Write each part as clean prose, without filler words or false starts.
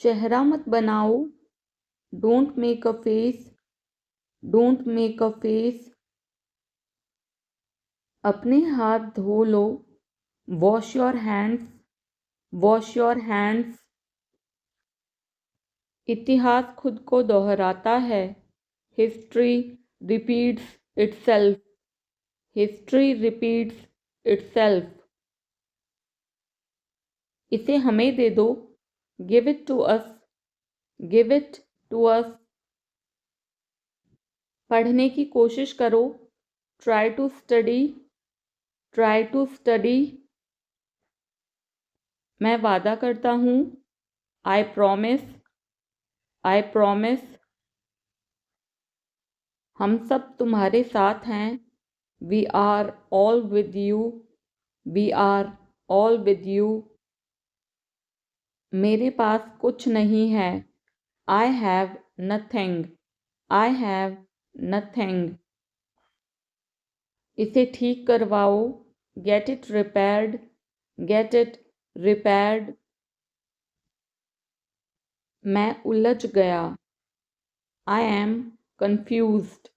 चेहरा मत बनाओ, don't make a face, don't make a face. अपने हाथ धो लो, wash your hands, wash your hands. इतिहास खुद को दोहराता है, history repeats itself, history repeats itself. इसे हमें दे दो, give it to us, give it to us. पढ़ने की कोशिश करो, try to study, try to study. मैं वादा करता हूँ, आई प्रॉमिस, आई प्रॉमिस। हम सब तुम्हारे साथ हैं, we are all with you, we are all with you. मेरे पास कुछ नहीं है, I have nothing, I have nothing. इसे ठीक करवाओ, get it repaired, get it repaired. मैं उलझ गया, I am confused,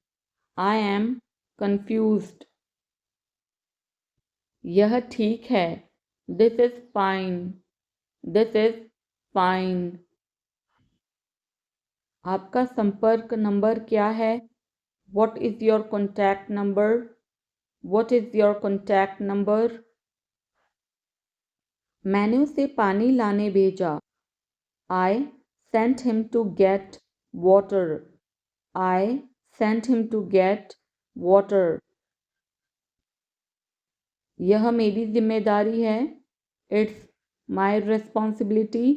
I am confused. यह ठीक है, this is fine, this is fine. आपका संपर्क नंबर क्या है? What is your contact number? What is your contact number? मैंने उसे पानी लाने भेजा, I sent him to get water, I sent him to get water. यह मेरी जिम्मेदारी है, it's my responsibility,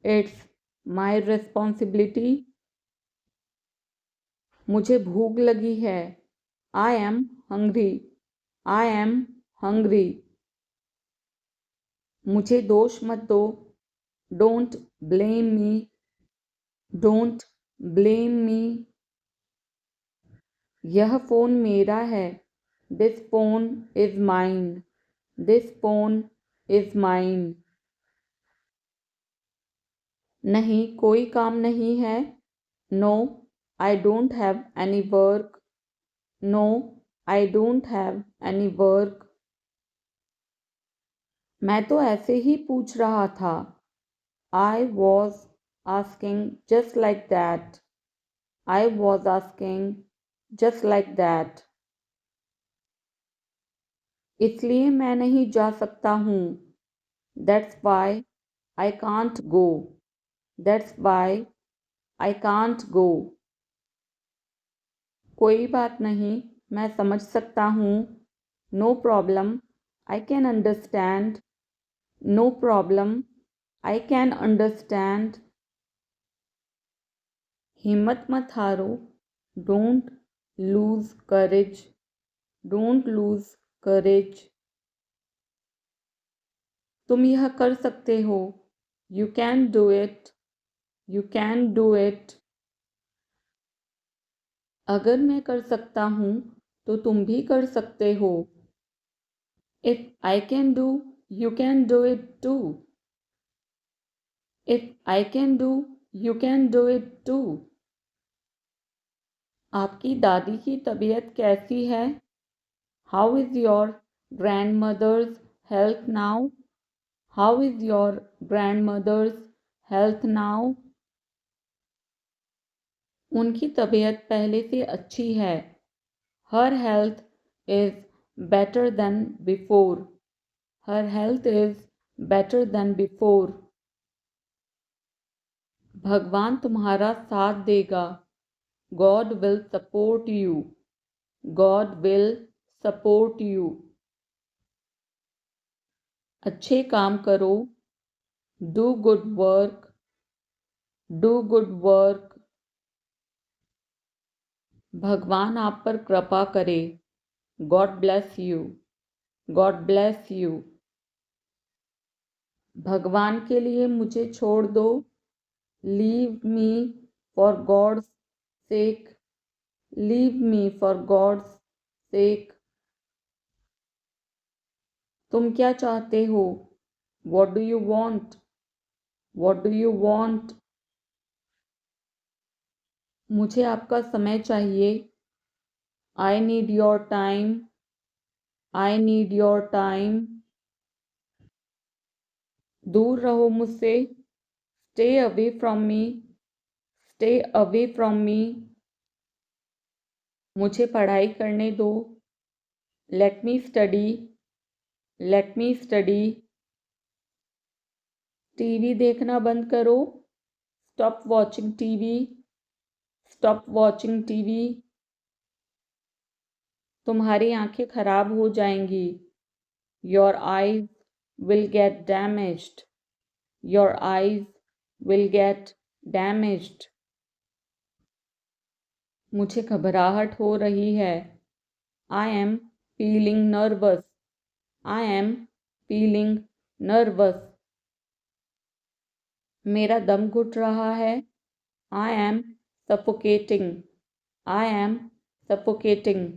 it's my responsibility. मुझे भूख लगी है, I am hungry, I am hungry. मुझे दोष मत दो, don't blame me, don't blame me. यह फ़ोन मेरा है, this phone is mine, this phone is mine. नहीं, कोई काम नहीं है, no I don't have any work, no I don't have any work. मैं तो ऐसे ही पूछ रहा था, I was asking just like that, I was asking just like that. इसलिए मैं नहीं जा सकता हूँ, that's why I can't go, that's why I can't go. कोई बात नहीं, मैं समझ सकता हूँ, no problem, I can understand, no problem, I can understand. हिम्मत मत हारो, don't lose courage, don't lose courage. तुम यह कर सकते हो, you can do it, you can do it. अगर मैं कर सकता हूँ तो तुम भी कर सकते हो, if I can do you can do it too, if I can do you can do it too. आपकी दादी की तबीयत कैसी है? How is your grandmother's health now? How is your grandmother's health now? उनकी तबीयत पहले से अच्छी है, her health is better than before, her health is better than before. भगवान तुम्हारा साथ देगा, God will support you, God will support you. अच्छे काम करो, do good work, do good work. भगवान आप पर कृपा करे, God bless you, God bless you. भगवान के लिए मुझे छोड़ दो, leave me for God's sake, leave me for God's sake. तुम क्या चाहते हो? What do you want? What do you want? मुझे आपका समय चाहिए. I need your time. I need your time. दूर रहो मुझसे. Stay away from me. Stay away from me. मुझे पढ़ाई करने दो. Let me study. Let me study. TV देखना बंद करो. Stop watching TV. Stop watching TV. तुम्हारी आंखें खराब हो जाएंगी. Your eyes will get damaged. Your eyes will get damaged. मुझे घबराहट हो रही है. I am feeling nervous. I am feeling nervous. मेरा दम घुट रहा है. I am suffocating. I am suffocating.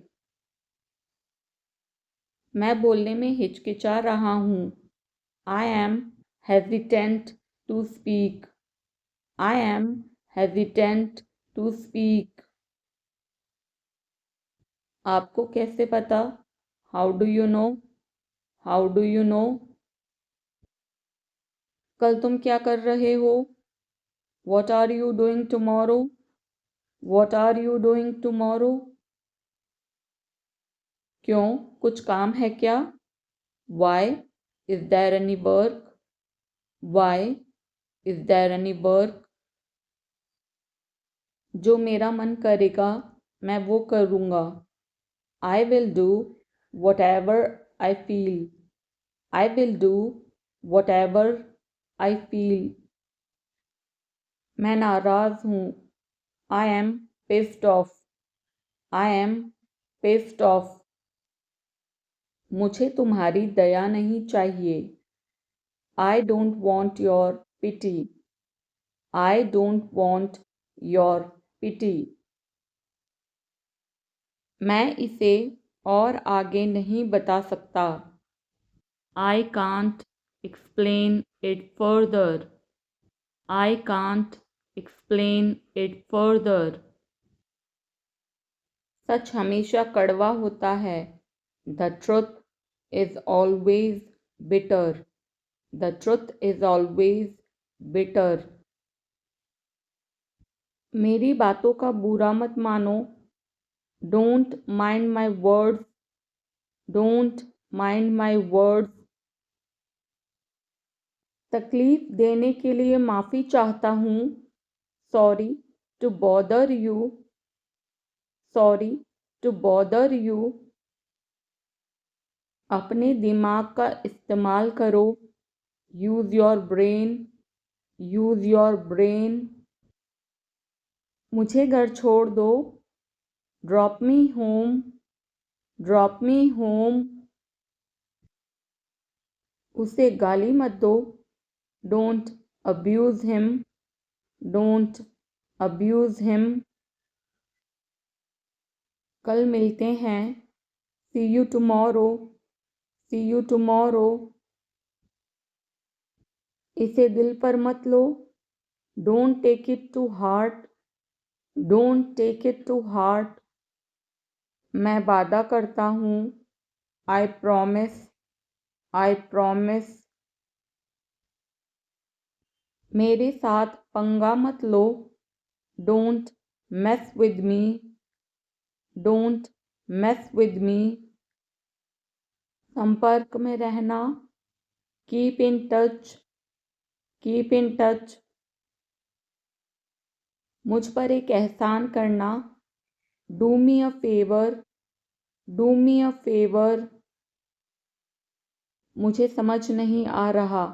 मैं बोलने में हिचकिचा रहा हूँ. I am hesitant to speak. I am hesitant to speak. आपको कैसे पता? How do you know? How do you know? कल तुम क्या कर रहे हो? What are you doing tomorrow? What are you doing tomorrow? क्यों? कुछ काम है क्या? Why? Is there any work? Why? Is there any work? जो मेरा मन करेगा मैं वो करूँगा. I will do whatever I feel. I will do whatever I feel. मैं नाराज़ हूँ. I am pissed off. I am pissed off. मुझे तुम्हारी दया नहीं चाहिए. I don't want your pity. I don't want your pity. मैं इसे और आगे नहीं बता सकता. I can't explain it further. I can't explain it further. सच हमेशा कड़वा होता है. The truth is always bitter. The truth is always bitter. मेरी बातों का बुरा मत मानो. Don't mind my words. Don't mind my words. तकलीफ देने के लिए माफ़ी चाहता हूँ. Sorry to bother you. Sorry to bother you. अपने दिमाग का इस्तेमाल करो. Use your brain. Use your brain. मुझे घर छोड़ दो. Drop me home. Drop me home. उसे गाली मत दो. Don't abuse him. Don't abuse him. कल मिलते हैं. See you tomorrow. See you tomorrow. इसे दिल पर मत लो. Don't take it to heart. Don't take it to heart. मैं वादा करता हूँ. I promise. I promise. मेरे साथ पंगा मत लो. Don't mess with me. Don't mess with me. संपर्क में रहना. Keep in touch. Keep in touch. मुझ पर एक एहसान करना. Do me a favor. Do me a favor. मुझे समझ नहीं आ रहा.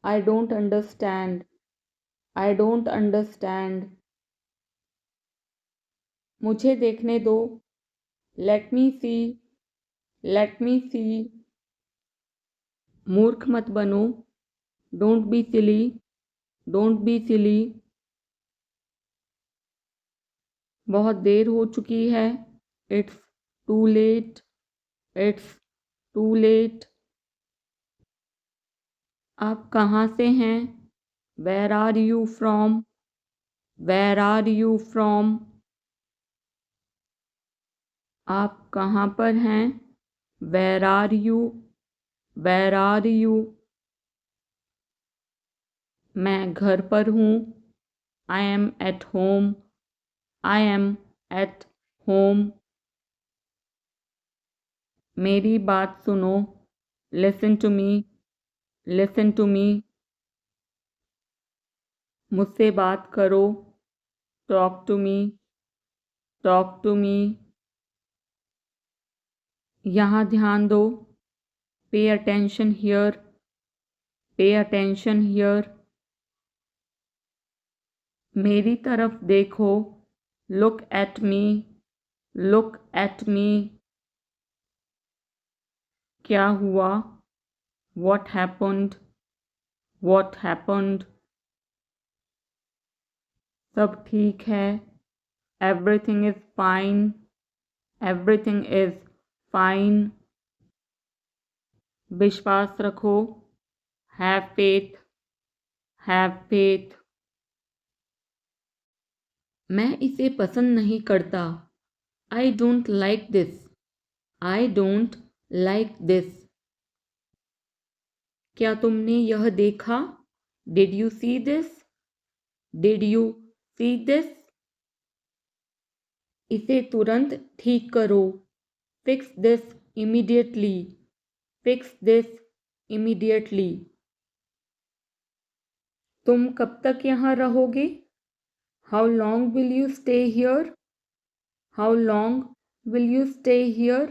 I don't understand. I don't understand. मुझे देखने दो. Let me see. Let me see. मूर्ख मत बनो. Don't be silly. Don't be silly. बहुत देर हो चुकी है. It's too late. It's too late. आप कहाँ से हैं? Where are you from? Where are you from? आप कहाँ पर हैं? Where are you? Where are you? मैं घर पर हूँ. I am at home. I am at home. मेरी बात सुनो. Listen to me. Listen to me. मुझसे बात करो. Talk to me. Talk to me. यहाँ ध्यान दो. Pay attention here. Pay attention here. मेरी तरफ देखो. Look at me. Look at me. क्या हुआ? What happened? What happened? सब ठीक है. Everything is fine. Everything is fine. विश्वास रखो. Have faith. Have faith. मैं इसे पसंद नहीं करता. I don't like this. I don't like this. क्या तुमने यह देखा? Did you see this? Did you see this? इसे तुरंत ठीक करो. Fix this immediately. Fix this immediately. तुम कब तक यहाँ रहोगे? How long will you stay here? How long will you stay here?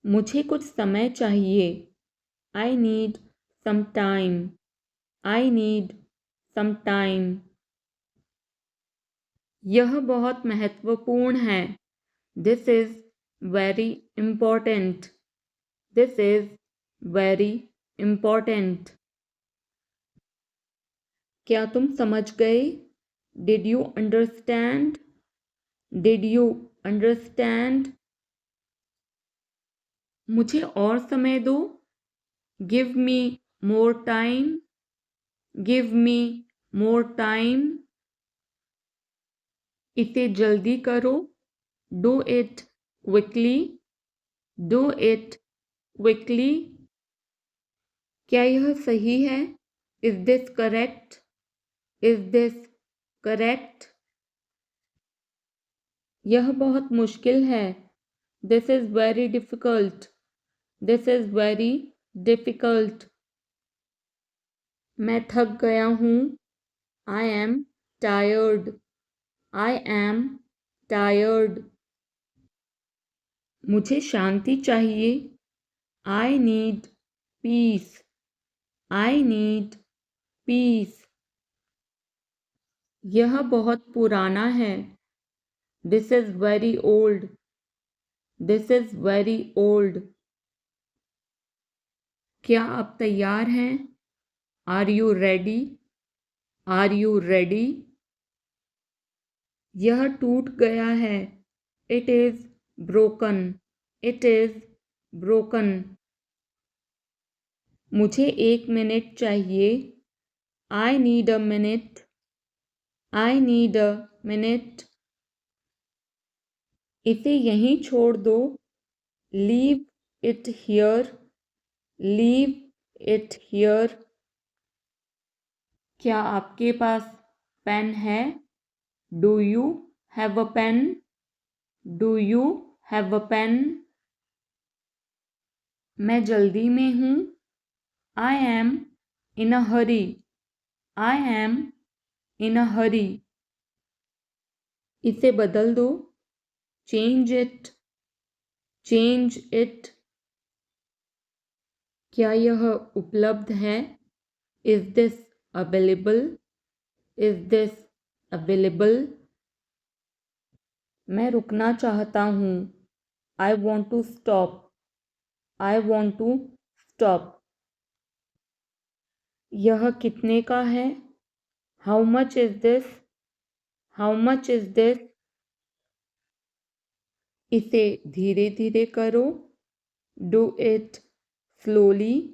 मुझे कुछ समय चाहिए. I need some time. I need some time. यह बहुत महत्वपूर्ण है. This is very important. This is very important. क्या तुम समझ गए? Did you understand? Did you understand? मुझे और समय दो. Give me more time. Give me more time. इसे जल्दी करो. Do it quickly. Do it quickly. क्या यह सही है? Is this correct? Is this correct? यह बहुत मुश्किल है. This is very difficult. This is very difficult. मैं थक गया हूँ. I am tired. I am tired. मुझे शांति चाहिए. I need peace. I need peace. यह बहुत पुराना है. This is very old. This is very old. क्या आप तैयार हैं? Are you ready? Are you ready? यह टूट गया है. It is broken. It is broken. मुझे 1 मिनट चाहिए. I need a minute. I need a minute. इसे यहीं छोड़ दो. Leave it here. Leave it here. क्या आपके पास पेन है? Do you have a pen? Do you have a pen? मैं जल्दी में हूँ. I am in a hurry. I am in a hurry. इसे बदल दो. Change it. Change it. क्या यह उपलब्ध है? Is this available? Is this available? मैं रुकना चाहता हूँ. I want to stop. I want to stop. यह कितने का है? How much is this? How much is this? इसे धीरे धीरे करो. Do it slowly.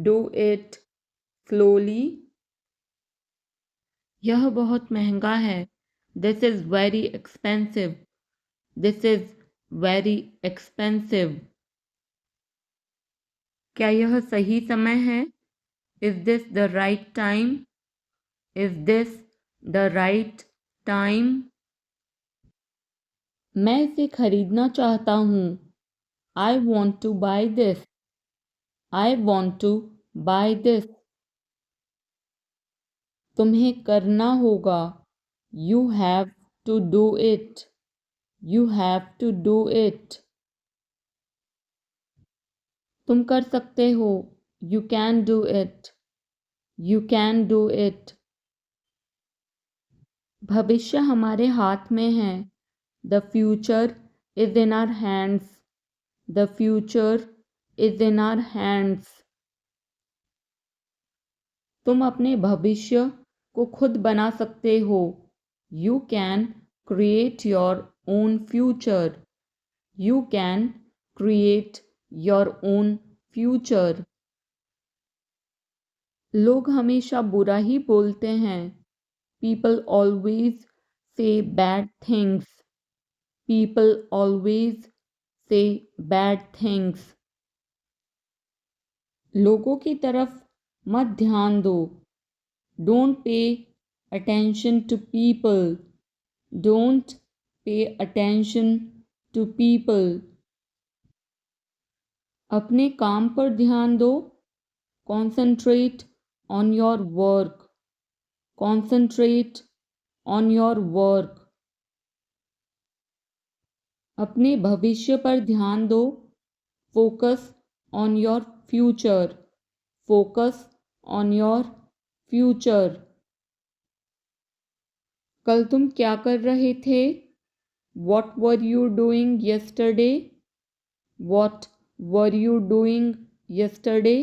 Do it slowly. यह बहुत महंगा है. This is very expensive. This is very expensive. क्या यह सही समय है? Is this the right time? Is this the right time? मैं इसे खरीदना चाहता हूँ. I want to buy this. I want to buy this. तुम्हें करना होगा. You have to do it. You have to do it. तुम कर सकते हो. You can do it. You can do it. भविष्य हमारे हाथ में है. The future is in our hands. The future is in our hands. तुम अपने भविष्य को खुद बना सकते हो. You can create your own future. You can create your own future. लोग हमेशा बुरा ही बोलते हैं. People always say bad things. People always say bad things. लोगों की तरफ मत ध्यान दो. Don't pay attention to people. Don't pay attention to people. अपने काम पर ध्यान दो. Concentrate on your work. Concentrate on your work. अपने भविष्य पर ध्यान दो. Focus on your future. Focus on your future. कल तुम क्या कर रहे थे? What were you doing yesterday? What were you doing yesterday?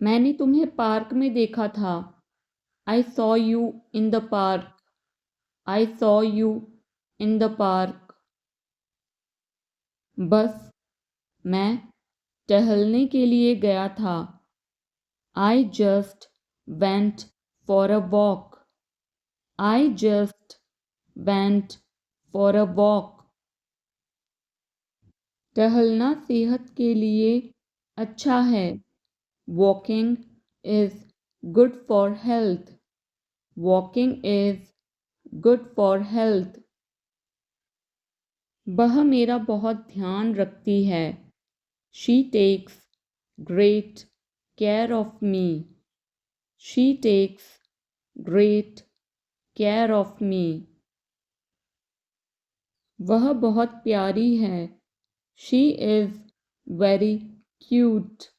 मैंने तुम्हें पार्क में देखा था. I saw you in the park. I saw you in the park. बस मैं टहलने के लिए गया था. I just went for a walk. I just went for a walk. टहलना सेहत के लिए अच्छा है. Walking is good for health. Walking is good for health. वह मेरा बहुत ध्यान रखती है. She takes great care of me. She takes great care of me. वह बहुत प्यारी है. She is very cute.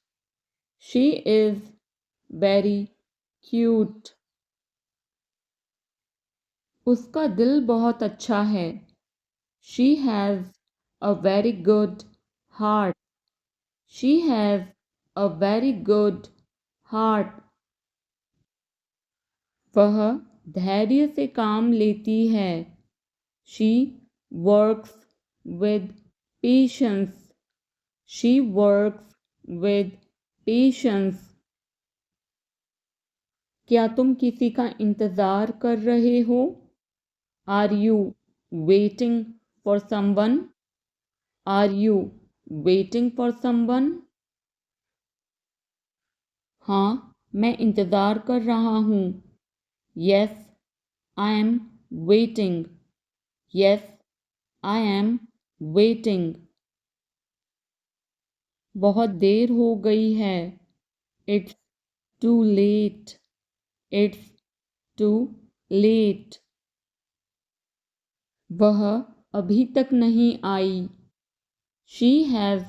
She is very cute. उसका दिल बहुत अच्छा है. She has a very good heart. She has a very good heart. वह धैर्य से काम लेती है. She works with patience. She works with patience. क्या तुम किसी का इंतज़ार कर रहे हो? Are you waiting for someone? Are you waiting for someone? हाँ, मैं इंतज़ार कर रहा हूँ. Yes, I am waiting. Yes, I am waiting. बहुत देर हो गई है. It's too late. It's too late. वह अभी तक नहीं आई. She has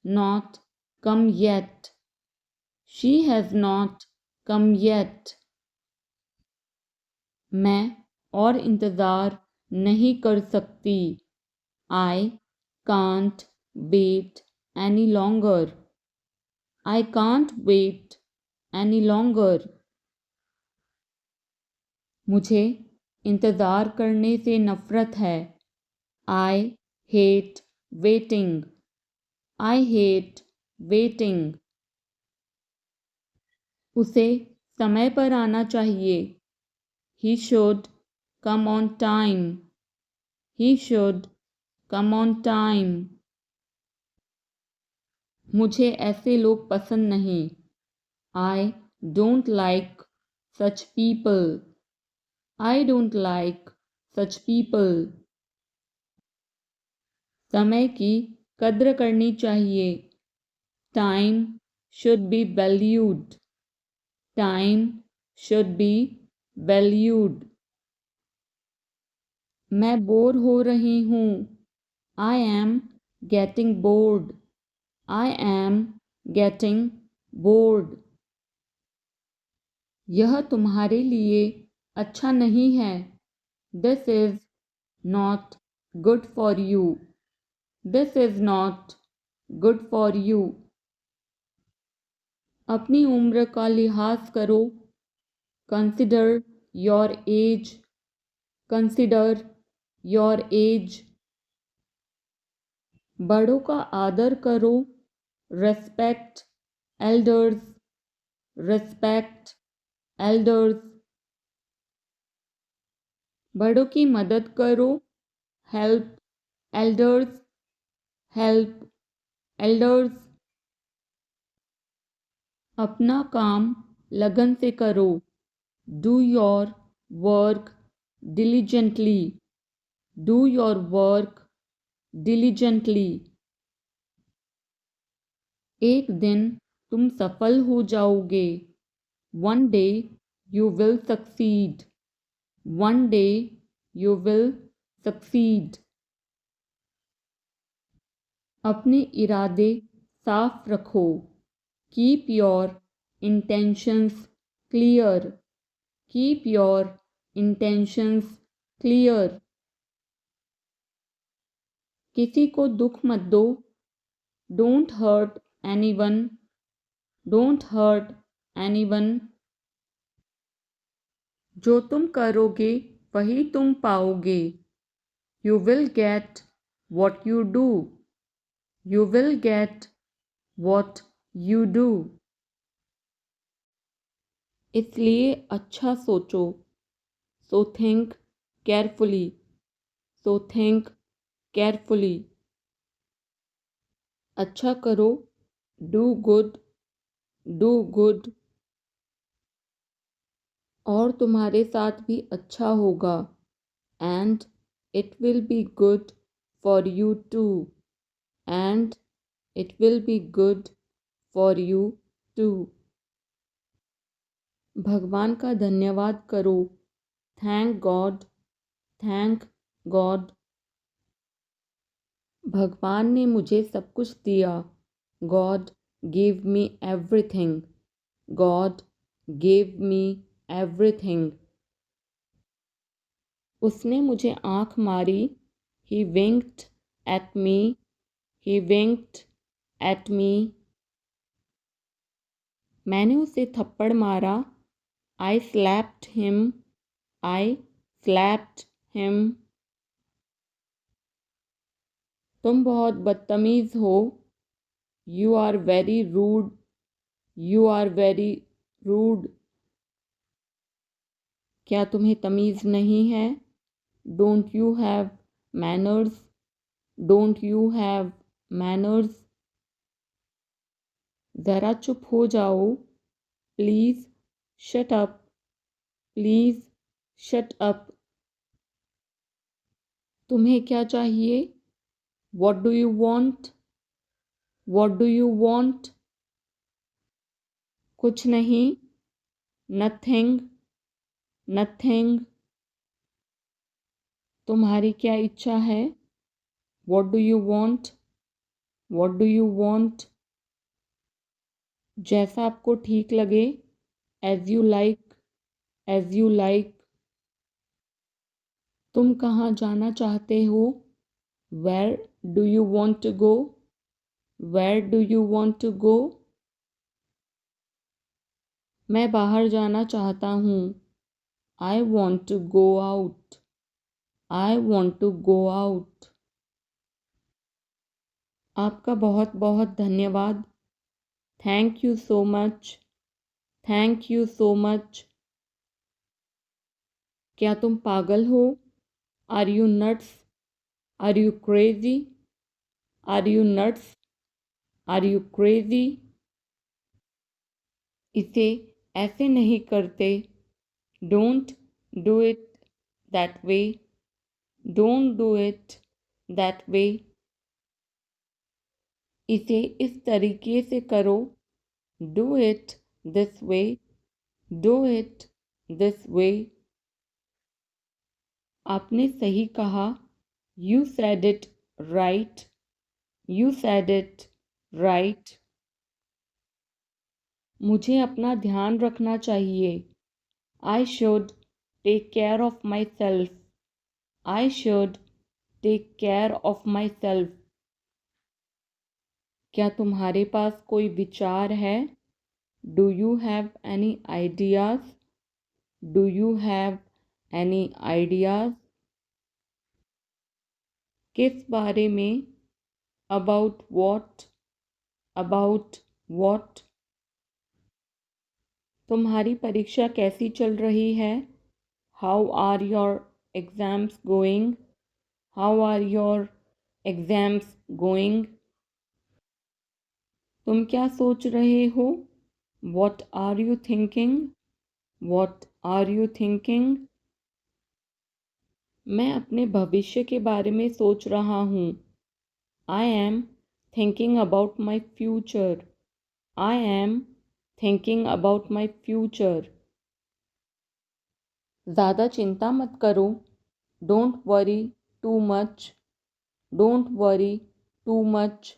not come yet. She has not come yet. मैं और इंतज़ार नहीं कर सकती. I can't wait any longer. I can't wait any longer. मुझे इंतज़ार करने से नफ़रत है. I hate waiting. I hate waiting. उसे समय पर आना चाहिए। He should come on time. He should come on time. मुझे ऐसे लोग पसंद नहीं। I don't like such people. I don't like such people. समय की कद्र करनी चाहिए। Time should be valued. Time should be valued. मैं बोर हो रही हूँ। I am getting bored. I am getting bored. यह तुम्हारे लिए अच्छा नहीं है। This is not good for you. This is not good for you. अपनी उम्र का लिहाज करो। Consider your age. Consider your age. बड़ों का आदर करो। Respect elders. Respect elders. बड़ों की मदद करो। Help elders. Help elders. अपना काम लगन से करो। Do your work diligently. Do your work diligently. एक दिन तुम सफल हो जाओगे। One day you will succeed. One day you will succeed. अपने इरादे साफ रखो। Keep your intentions clear. Keep your intentions clear. किसी को दुख मत दो। Don't hurt anyone. Don't hurt anyone. जो तुम करोगे वही तुम पाओगे। You will get what you do. You will get what you do. इसलिए अच्छा सोचो। So think carefully. So think carefully. अच्छा करो। Do good. Do good. और तुम्हारे साथ भी अच्छा होगा। And it will be good for you too. And it will be good for you too. भगवान का धन्यवाद करो। Thank God. Thank God. भगवान ने मुझे सब कुछ दिया। God gave me everything. God gave me everything. उसने मुझे आँख मारी। He winked at me. He winked at me. मैंने उसे थप्पड़ मारा। I slapped him. I slapped him. तुम बहुत बदतमीज़ हो। You are very rude. You are very rude. क्या तुम्हें तमीज़ नहीं है? Don't you have manners? Don't you have manners? ज़रा चुप हो जाओ। Please shut up. Please shut up. तुम्हें क्या चाहिए? What do you want? What do you want? कुछ नहीं। Nothing. Nothing. तुम्हारी क्या इच्छा है? What do you want? What do you want? जैसा आपको ठीक लगे। As you like. As you like. तुम कहाँ जाना चाहते हो? Where do you want to go? Where do you want to go? मैं बाहर जाना चाहता हूँ। I want to go out. I want to go out. आपका बहुत बहुत धन्यवाद। Thank you so much. Thank you so much. क्या तुम पागल हो? Are you nuts? Are you crazy? Are you nuts? Are you crazy? इसे ऐसे नहीं करते। Don't do it that way. Don't do it that way. इसे इस तरीके से करो। Do it this way. Do it this way. आपने सही कहा। You said it right. You said it right. मुझे अपना ध्यान रखना चाहिए। I should take care of my self. I should take care of my self. क्या तुम्हारे पास कोई विचार है? Do you have any ideas? Do you have any ideas? किस बारे में? About what? About what? तुम्हारी परीक्षा कैसी चल रही है? How are your exams going? How are your exams going? तुम क्या सोच रहे हो? What are you thinking? What are you thinking? मैं अपने भविष्य के बारे में सोच रहा हूँ। I am thinking about my future. I am thinking about my future. ज़्यादा चिंता मत करो। Don't worry too much. Don't worry too much.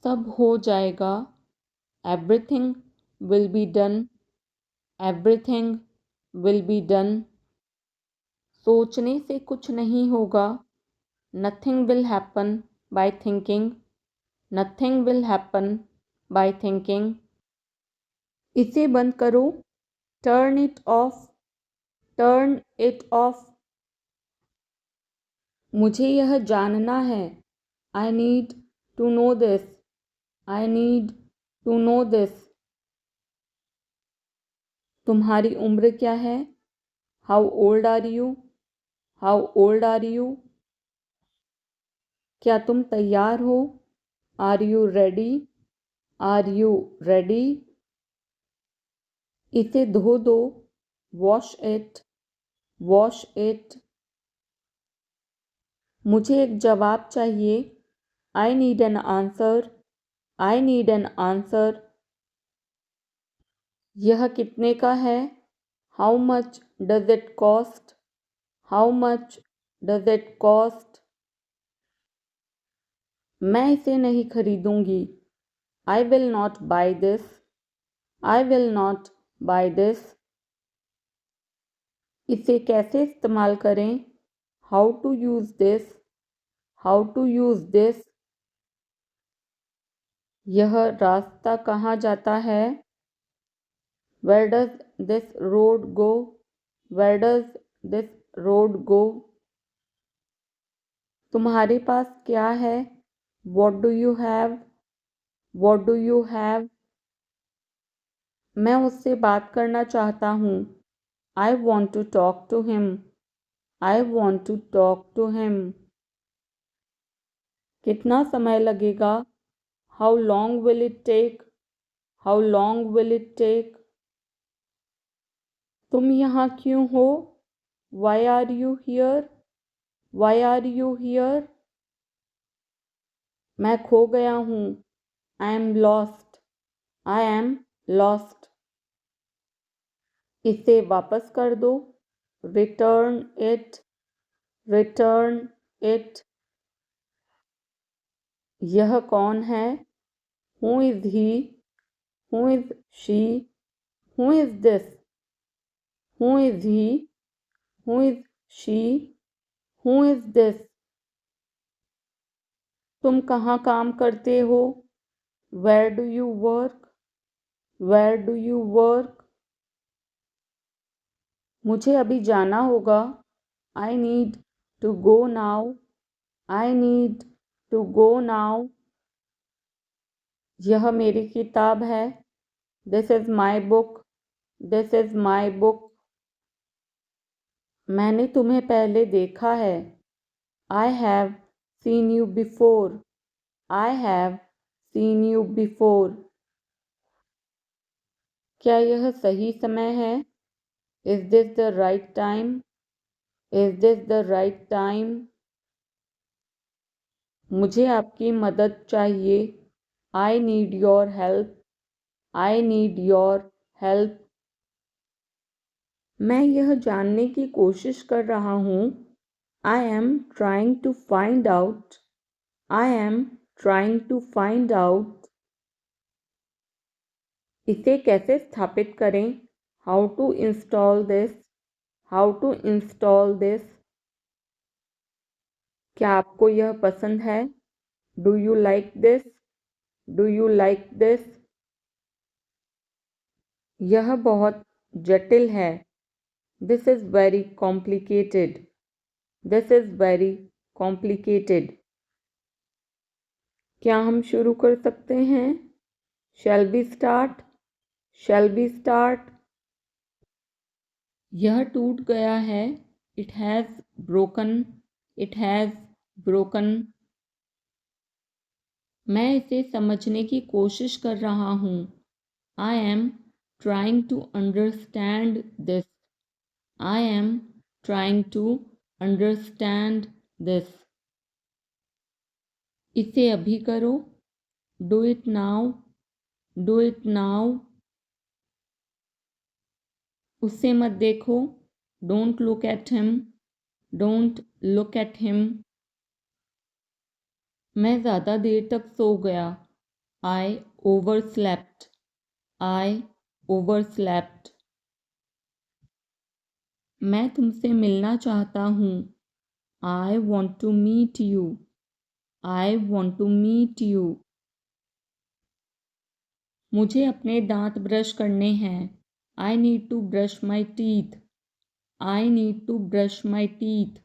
सब हो जाएगा। Everything will be done. Everything will be done. सोचने से कुछ नहीं होगा। Nothing will happen by thinking. Nothing will happen by thinking. इसे बंद करो। Turn it off. Turn it off. मुझे यह जानना है। I need to know this. I need to know this. तुम्हारी उम्र क्या है? How old are you? How old are you? क्या तुम तैयार हो? Are you ready? Are you ready? इसे धो दो। Wash it. Wash it. मुझे एक जवाब चाहिए। I need an answer. I need an answer. यह कितने का है? How much does it cost? How much does it cost? मैं इसे नहीं खरीदूंगी। I will not buy this. I will not buy this. इसे कैसे इस्तेमाल करें? How to use this. How to use this. यह रास्ता कहाँ जाता है? Where does this road go? Where does this road go? तुम्हारे पास क्या है? What do you have? What do you have? मैं उससे बात करना चाहता हूँ। I want to talk to him. I want to talk to him. कितना समय लगेगा? How long will it take? How long will it take? तुम यहाँ क्यों हो? Why are you here? Why are you here? मैं खो गया हूँ। I am lost. I am lost. इसे वापस कर दो। Return it. Return it. यह कौन है? Who is he? Who is she? Who is this? Who is he? Who is she? Who is this? तुम कहाँ काम करते हो? Where do you work? Where do you work? मुझे अभी जाना होगा। I need to go now. I need to go now. यह मेरी किताब है। This is my book, this is my book. मैंने तुम्हें पहले देखा है। I have seen you before, I have seen you before. क्या यह सही समय है? Is this the right time, is this the right time. मुझे आपकी मदद चाहिए। I need your help, I need your help. मैं यह जानने की कोशिश कर रहा हूँ। I am trying to find out, I am trying to find out. इसे कैसे स्थापित करें? How to install this, how to install this. क्या आपको यह पसंद है? Do you like this, do you like this. यह बहुत जटिल है। This is very complicated, this is very complicated. क्या हम शुरू कर सकते हैं? Shall we start, shall we start. यह टूट गया है। It has broken, it has broken. मैं इसे समझने की कोशिश कर रहा हूँ। I am trying to understand this, I am trying to understand this. इसे अभी करो। Do it now, do it now. उसे मत देखो। Don't look at him, don't look at him. मैं ज़्यादा देर तक सो गया। I overslept, I overslept. मैं तुमसे मिलना चाहता हूँ। I want to meet you, I want to meet you. मुझे अपने दांत ब्रश करने हैं। I need to brush my teeth, I need to brush my teeth.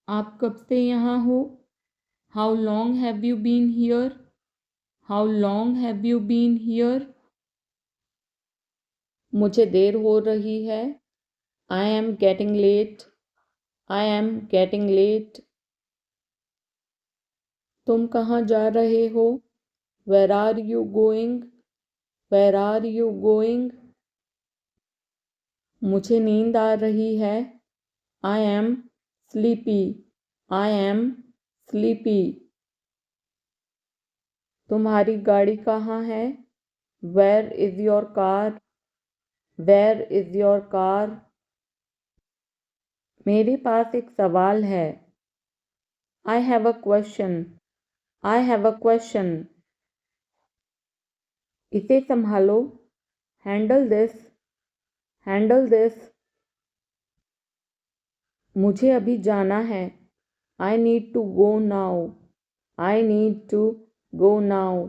आप कब से यहाँ हो? How long have you been here, how long have you been here. मुझे देर हो रही है। I am getting late, I am getting late. तुम कहाँ जा रहे हो? Where are you going, where are you going. मुझे नींद आ रही है। I am sleepy, I am sleepy. तुम्हारी गाड़ी कहाँ है? Where is your car, where is your car. मेरे पास एक सवाल है। I have a question, I have a question. इसे संभालो। Handle this, handle this. मुझे अभी जाना है। I need to go now, I need to go now.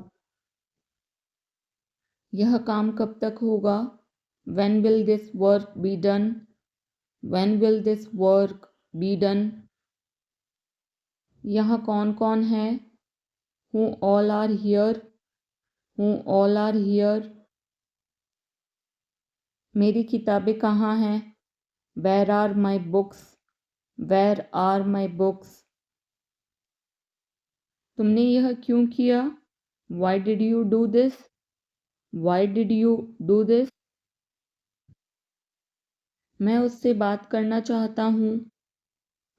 यह काम कब तक होगा? When will this work be done? When will this work be done? यहाँ कौन कौन है? Who all are here? Who all are here? मेरी किताबें कहाँ हैं? Where are my books? Where are my books? तुमने यह क्यों किया? Why did you do this? Why did you do this? मैं उससे बात करना चाहता हूँ।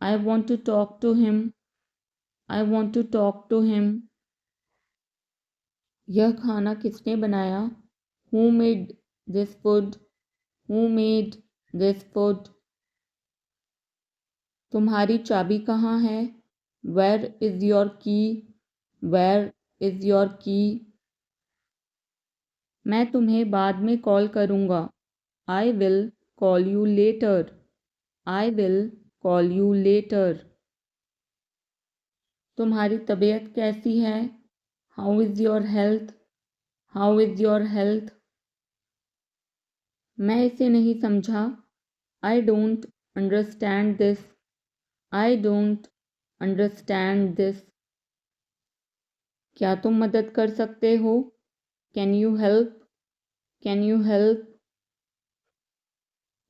I want to talk to him. I want to talk to him. यह खाना किसने बनाया? Who made this food? Who made this food? तुम्हारी चाबी कहाँ है? Where is your key? Where is your key? मैं तुम्हें बाद में कॉल करूँगा। I will call you later. I will call you later. तुम्हारी तबीयत कैसी है? How is your health? How is your health? मैं इसे नहीं समझा। I don't understand this. I don't understand this. क्या तुम मदद कर सकते हो? Can you help, can you help.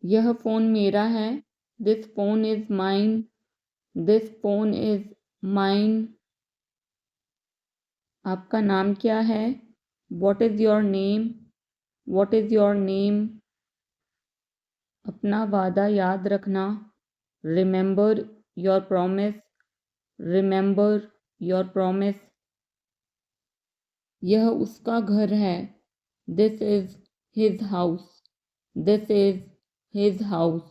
यह फ़ोन मेरा है, this phone is mine, this phone is mine. आपका नाम क्या है, what is your name, what is your name. अपना वादा याद रखना, remember your promise, remember your promise. यह उसका घर है, this is his house, this is his house.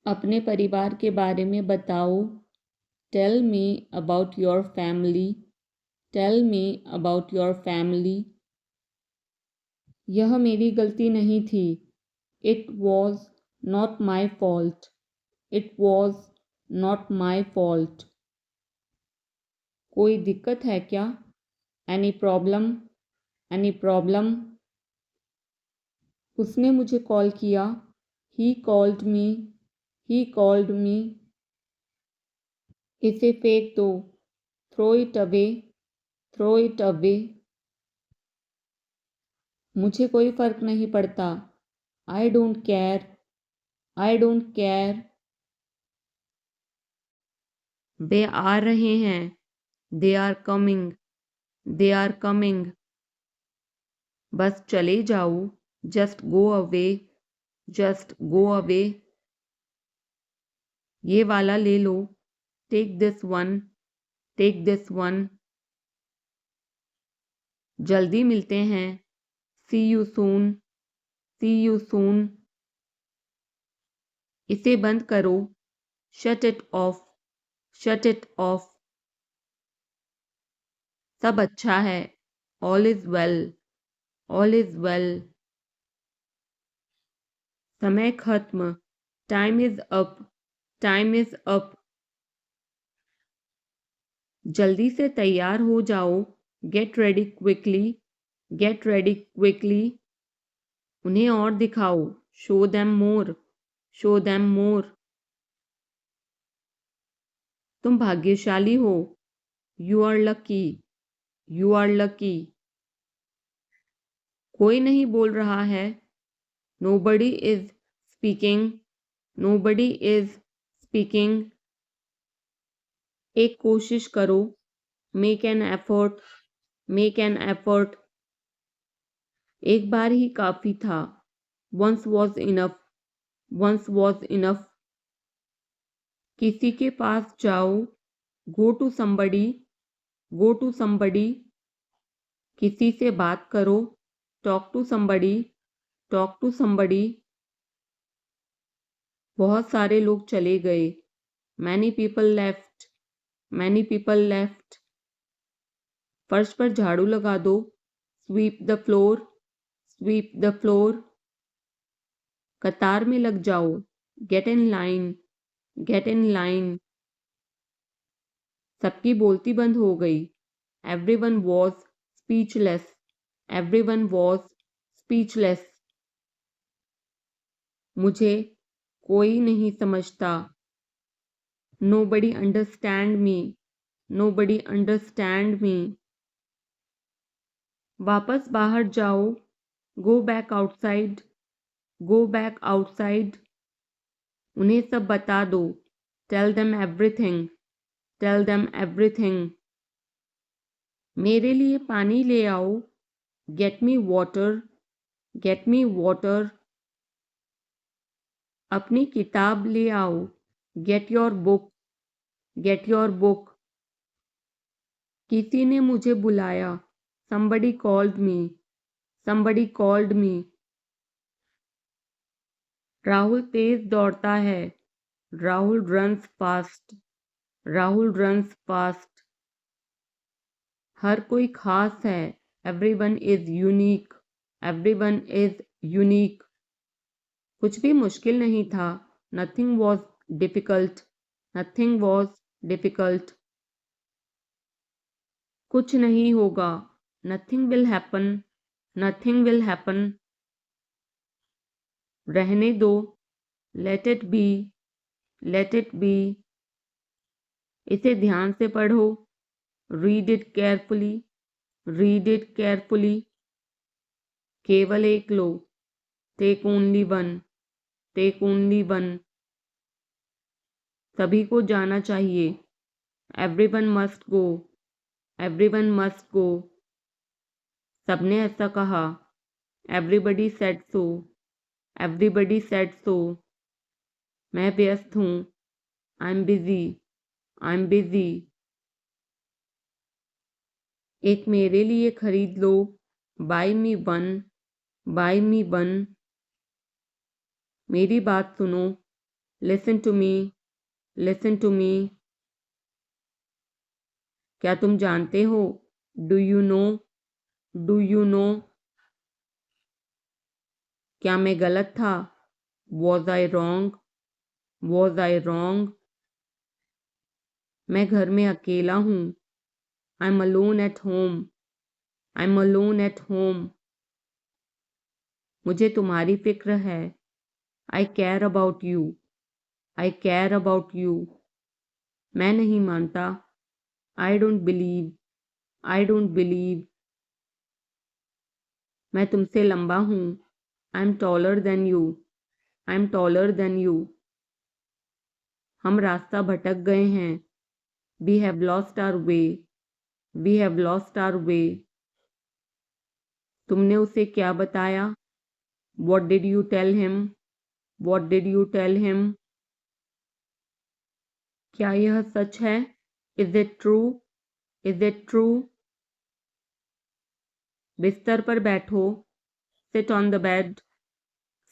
अपने परिवार के बारे में बताओ, tell me about your family, tell me about your family. यह मेरी गलती नहीं थी, it was not my fault, it was not my fault. कोई दिक्कत है क्या, एनी प्रॉब्लम, एनी प्रॉब्लम। उसने मुझे कॉल किया, he called me, he called me. इसे फेंक दो, throw it away, throw it away. मुझे कोई फ़र्क नहीं पड़ता, I don't care, I don't care. वे आ रहे हैं, they are coming, they are coming. बस चले जाओ, just go away, just go away. ये वाला ले लो, take this one, take this one. जल्दी मिलते हैं, see you soon, C you soon. इसे बंद करो, shut it off, shut it off. सब अच्छा है, all is well, all is well. समय खत्म, time is up, time is up. जल्दी से तैयार हो जाओ, get ready quickly, get ready quickly. उन्हें और दिखाओ, show them more, show them more. तुम भाग्यशाली हो, you are lucky, you are lucky. कोई नहीं बोल रहा है, nobody is speaking, nobody is speaking. एक कोशिश करो, make an effort, make an effort. एक बार ही काफ़ी था, once was enough, once was enough. किसी के पास जाओ, go to somebody, go to somebody. किसी से बात करो, talk to somebody, talk to somebody. बहुत सारे लोग चले गए, many people left, many people left. फर्श पर झाड़ू लगा दो, sweep the floor, sweep the floor. कतार में लग जाओ, get in line, get in line. सबकी बोलती बंद हो गई, everyone was speechless, everyone was speechless. मुझे कोई नहीं समझता, nobody understand me, nobody understand me. वापस बाहर जाओ, go back outside, go back outside. उन्हें सब बता दो, tell them everything, tell them everything. मेरे लिए पानी ले आओ, get me water, get me water. अपनी किताब ले आओ, get your book, get your book. किसी ने मुझे बुलाया, somebody called me, somebody called me। Rahul तेज दौड़ता है, Rahul runs fast, Rahul runs fast. हर कोई खास है, everyone is unique, everyone is unique. कुछ भी मुश्किल नहीं था, nothing was difficult, nothing was difficult. कुछ नहीं होगा, nothing will happen, nothing will happen. रहने दो, let it be, let it be. इसे ध्यान से पढ़ो, read it carefully, read it carefully, केवल एक लो, take only one, take only one, सभी को जाना चाहिए, everyone must go, everyone must go, सबने ऐसा कहा, everybody said so, everybody said so, मैं व्यस्त हूँ, I am busy, I am busy, एक मेरे लिए खरीद लो, buy me one, buy me one, मेरी बात सुनो, listen to me, listen to me, क्या तुम जानते हो, do you know, do you know, क्या मैं गलत था, was I wrong, was I wrong, मैं घर में अकेला हूँ, I am alone at home, I am alone at home, मुझे तुम्हारी फिक्र है, I care about you, I care about you, मैं नहीं मानता, I don't believe, I don't believe, मैं तुमसे लंबा हूँ, I am taller than you, I am taller than you, हम रास्ता भटक गए हैं, we have lost our way, we have lost our way, तुमने उसे क्या बताया, what did you tell him, what did you tell him, क्या यह सच है, is it true, is it true, बिस्तर पर बैठो, sit on the bed,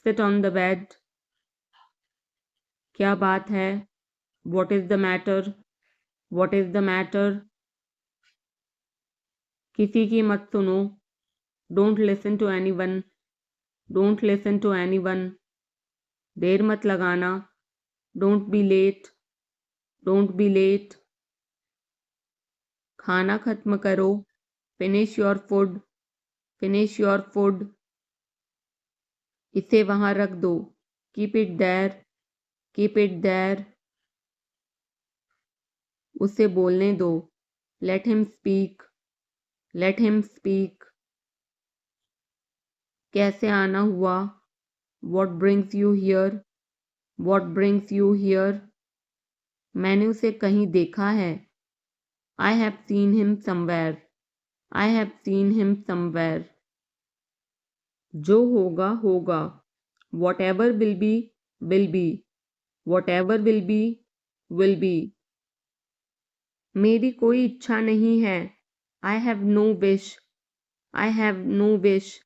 sit on the bed, क्या बात है, what is the matter, what is the matter, किसी की मत सुनो, don't listen to anyone, don't listen to anyone, देर मत लगाना, don't be late, don't be late, खाना खत्म करो, finish your food, finish your food, इसे वहां रख दो, keep it there, keep it there, उसे बोलने दो, let him speak, let him speak, कैसे आना हुआ, what brings you here, what brings you here, मैंने उसे कहीं देखा है, I have seen him somewhere, I have seen him somewhere, जो होगा होगा, whatever will be, will be, whatever will be, will be, मेरी कोई इच्छा नहीं है, I have no wish, I have no wish,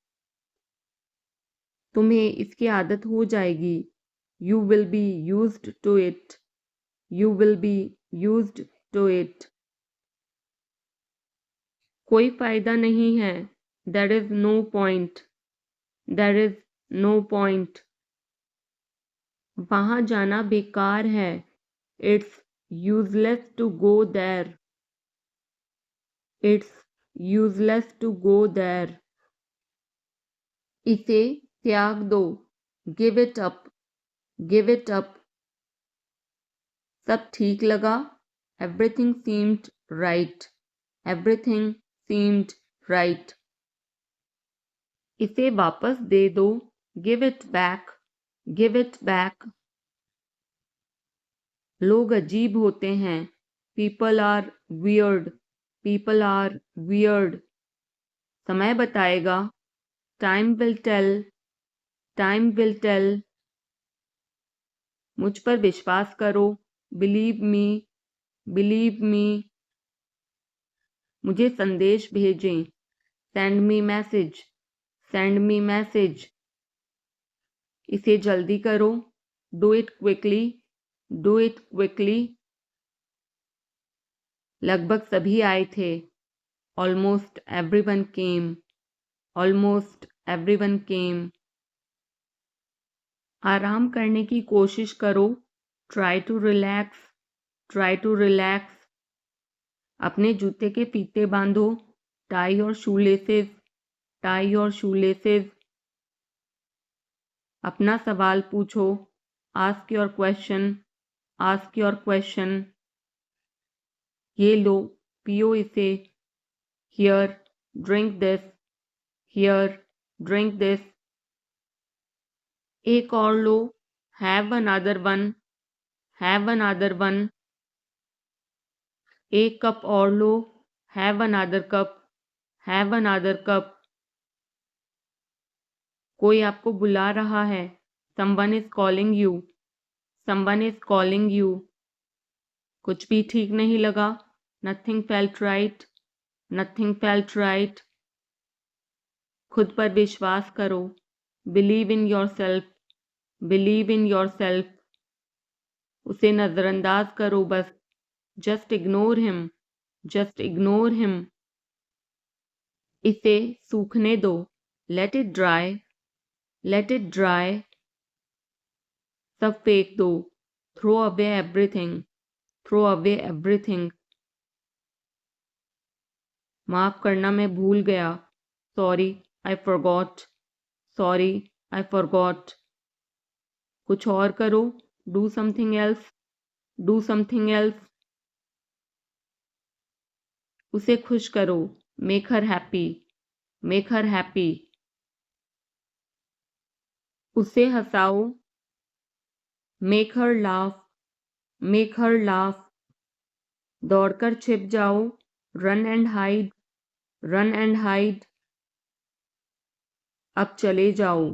तुम्हें इसकी आदत हो जाएगी, you will be used to it, you will be used to it, कोई फायदा नहीं है, there is no point, there is no point, वहां जाना बेकार है, it's useless to go there, it's useless to go there, इसे त्याग दो, give it up, give it up, सब ठीक लगा, everything seemed right, everything seemed right, इसे वापस दे दो, give it back, give it back, लोग अजीब होते हैं, people are weird, people are weird, समय बताएगा, time will tell, time will tell, मुझ पर विश्वास करो, बिलीव मी, बिलीव मी, मुझे संदेश भेजें, send me message, send me message, इसे जल्दी करो, do it quickly, do it quickly, लगभग सभी आए थे, almost everyone came, almost everyone came, आराम करने की कोशिश करो, try to relax, try to relax, अपने जूते के फीते बांधो, टाई और शूलेसेस, टाई और शूलेसेस, अपना सवाल पूछो, ask your question, ask your question, ये लो, पियो इसे, here, drink this, here, drink this. एक और लो, have another one, have another one. एक कप और लो, have another cup, have another cup. कोई आपको बुला रहा है, someone is calling you, someone is calling you. कुछ भी ठीक नहीं लगा, nothing felt right, nothing felt right. खुद पर विश्वास करो, believe in yourself, believe in yourself. उसे नजरअंदाज करो बस, just ignore him, just ignore him. इसे सूखने दो, let it dry, let it dry. सब फेंक दो, throw away everything, throw away everything. माफ करना मैं भूल गया, sorry, I forgot, sorry, I forgot. कुछ और करो, do something else, do something else. उसे खुश करो, make her happy, make her happy. उसे हंसाओ, make her laugh, make her laugh. दौड़कर छिप जाओ, run and hide, run and hide. अब चले जाओ,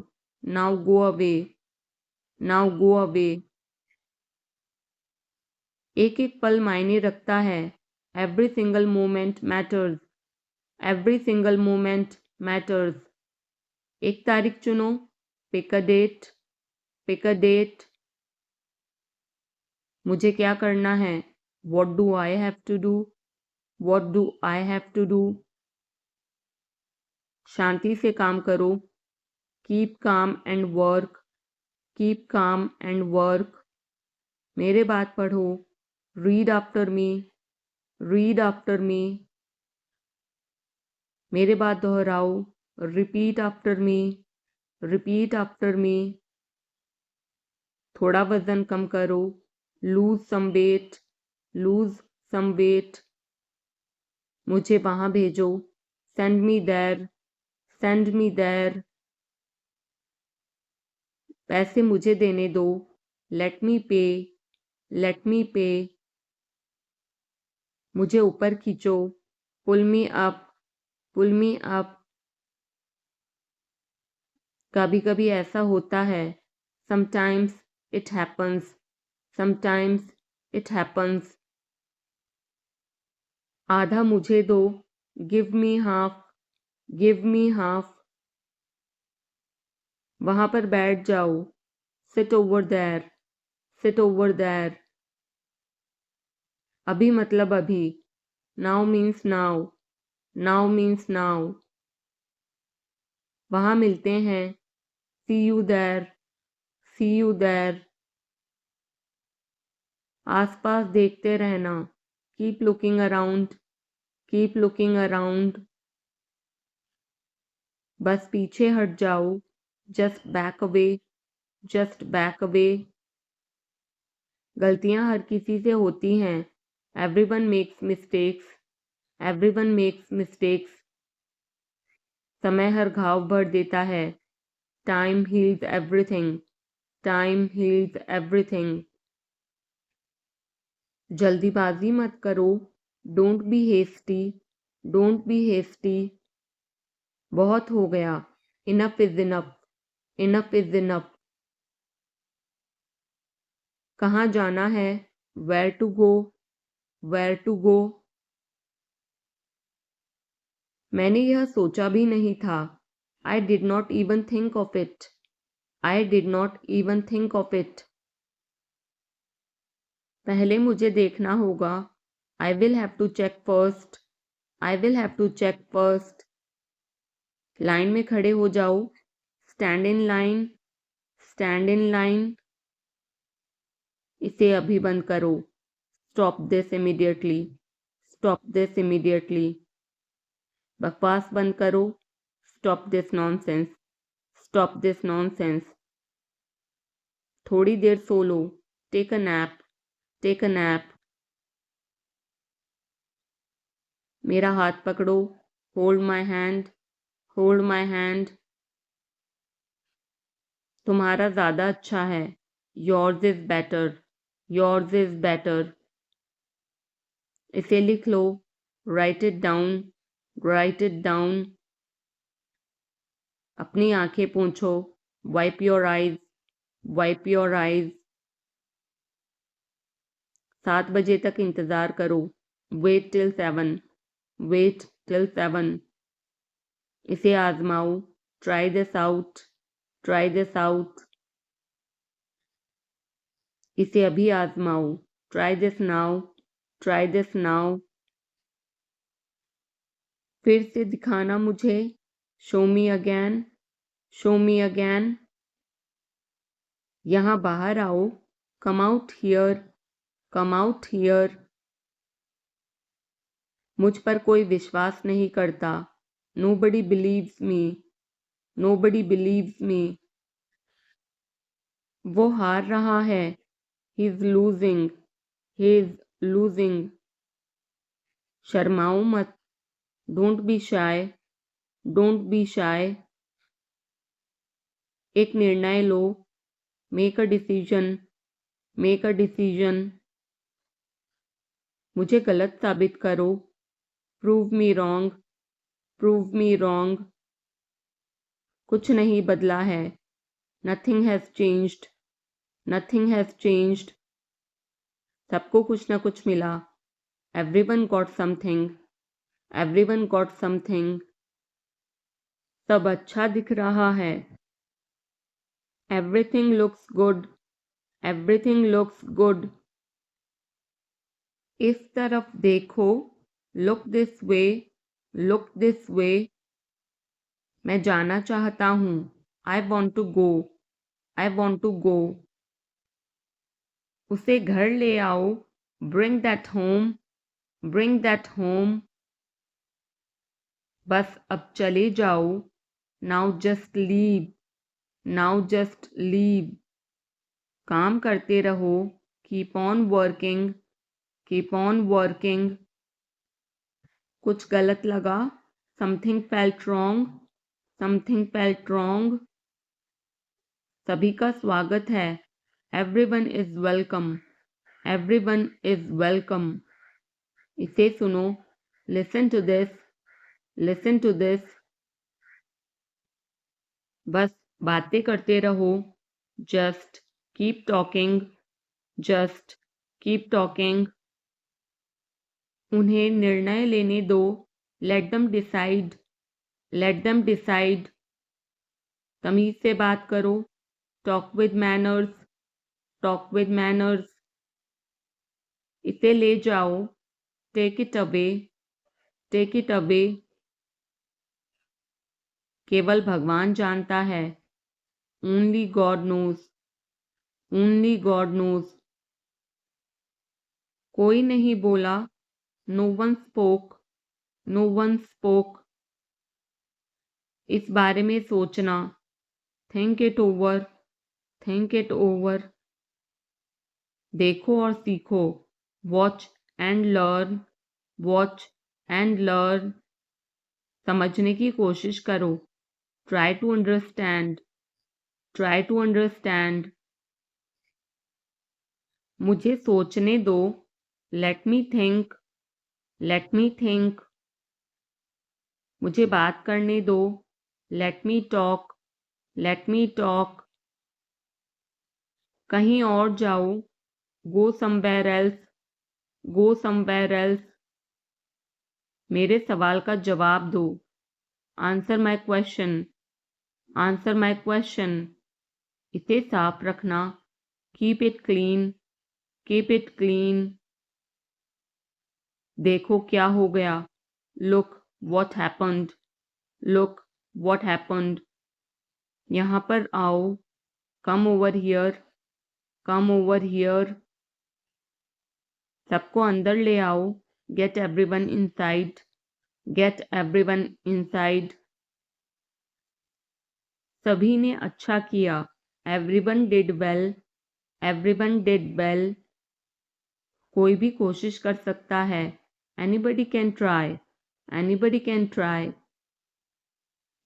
now go away, now go away. एक एक पल मायने रखता है, every single moment matters, every single moment matters. एक तारीख चुनो, pick a date, pick a date. मुझे क्या करना है, what do I have to do, what do I have to do. शांति से काम करो, keep calm and work, keep calm and work. मेरे बात पढ़ो, read after me, read after me. मेरे बात दोहराओ, repeat after me, repeat after me. थोड़ा वजन कम करो, lose some weight, lose some weight. मुझे वहां भेजो, send me there, send me there. पैसे मुझे देने दो, let me pay, let me pay. मुझे ऊपर खींचो, pull me up, pull me up. कभी कभी ऐसा होता है, sometimes it happens, sometimes it happens. आधा मुझे दो, give me half, give me half. वहां पर बैठ जाओ, sit over there, sit over there. अभी मतलब अभी, now means now, now means now. वहां मिलते हैं, see you there, see you there. आसपास देखते रहना, keep looking around, keep looking around. बस पीछे हट जाओ, just back away, just back away. गलतियां हर किसी से होती हैं, everyone makes mistakes, everyone makes mistakes. समय हर घाव भर देता है, time heals everything, time heals everything. जल्दीबाजी मत करो, don't be hasty, don't be hasty. बहुत हो गया, enough is enough, enough is enough. कहाँ जाना है, where to go, where to go. मैंने यह सोचा भी नहीं था, I did not even think of it, I did not even think of it. पहले मुझे देखना होगा, I will have to check first, I will have to check first. Line में खड़े हो जाओ, stand in line, stand in line. इसे अभी बंद करो, stop this immediately, stop this immediately. बकवास बंद करो, stop this nonsense, stop this nonsense. थोड़ी देर सो लो, take a nap, take a nap. मेरा हाथ पकड़ो, hold my hand, hold my hand. तुम्हारा ज़्यादा अच्छा है, yours is better, yours is better. इसे लिख लो, write it down, write it down. अपनी आंखें पोंछो, wipe your eyes, wipe your eyes. 7 बजे तक इंतज़ार करो, wait till 7, wait till 7. इसे आजमाओ, try this out, try this out. इसे अभी आजमाओ, try this now, try this now. फिर से दिखाना मुझे, show me again, show me again. यहाँ बाहर आओ, come out here, come out here. मुझ पर कोई विश्वास नहीं करता, nobody believes me, nobody believes me. वो हार रहा है, he is losing, he is losing. शर्माओ मत, don't be shy, don't be shy. एक निर्णय लो, make a decision, make a decision. मुझे गलत साबित करो, prove me wrong, prove me wrong. कुछ नहीं बदला है, nothing has changed, nothing has changed. सबको कुछ ना कुछ मिला, everyone got something, everyone got something. सब अच्छा दिख रहा है, everything looks good, everything looks good. इस तरफ देखो, look this way, look this way. मैं जाना चाहता हूँ, I want to go, I want to go. उसे घर ले आओ, bring that home, bring that home. बस अब चले जाओ, now just leave, now just leave. काम करते रहो, keep on working, keep on working. कुछ गलत लगा, something felt wrong, something felt wrong. सभी का स्वागत है, everyone is welcome, everyone is welcome. इसे सुनो, listen to this, listen to this. बस बातें करते रहो, just keep talking, just keep talking. उन्हें निर्णय लेने दो, let them decide, let them decide. तमीज से बात करो, talk with manners, talk with manners. इसे ले जाओ, take it away, take it away. केवल भगवान जानता है, only God knows, only God knows. कोई नहीं बोला, no one spoke, no one spoke. इस बारे में सोचना, think it over, think it over. देखो और सीखो, watch and learn, watch and learn. समझने की कोशिश करो, try to understand, try to understand. मुझे सोचने दो, let me think, let me think. मुझे बात करने दो, let me talk, let me talk. कहीं और जाओ, go somewhere else, go somewhere else. मेरे सवाल का जवाब दो, answer my question, answer my question. इसे साफ रखना, keep it clean, keep it clean. देखो क्या हो गया, look what happened, look what happened. यहाँ पर आओ, come over here, come over here. सबको अंदर ले आओ, get everyone inside, get everyone inside. सभी ने अच्छा किया, everyone did well, everyone did well. कोई भी कोशिश कर सकता है, anybody can try, Anybody can try.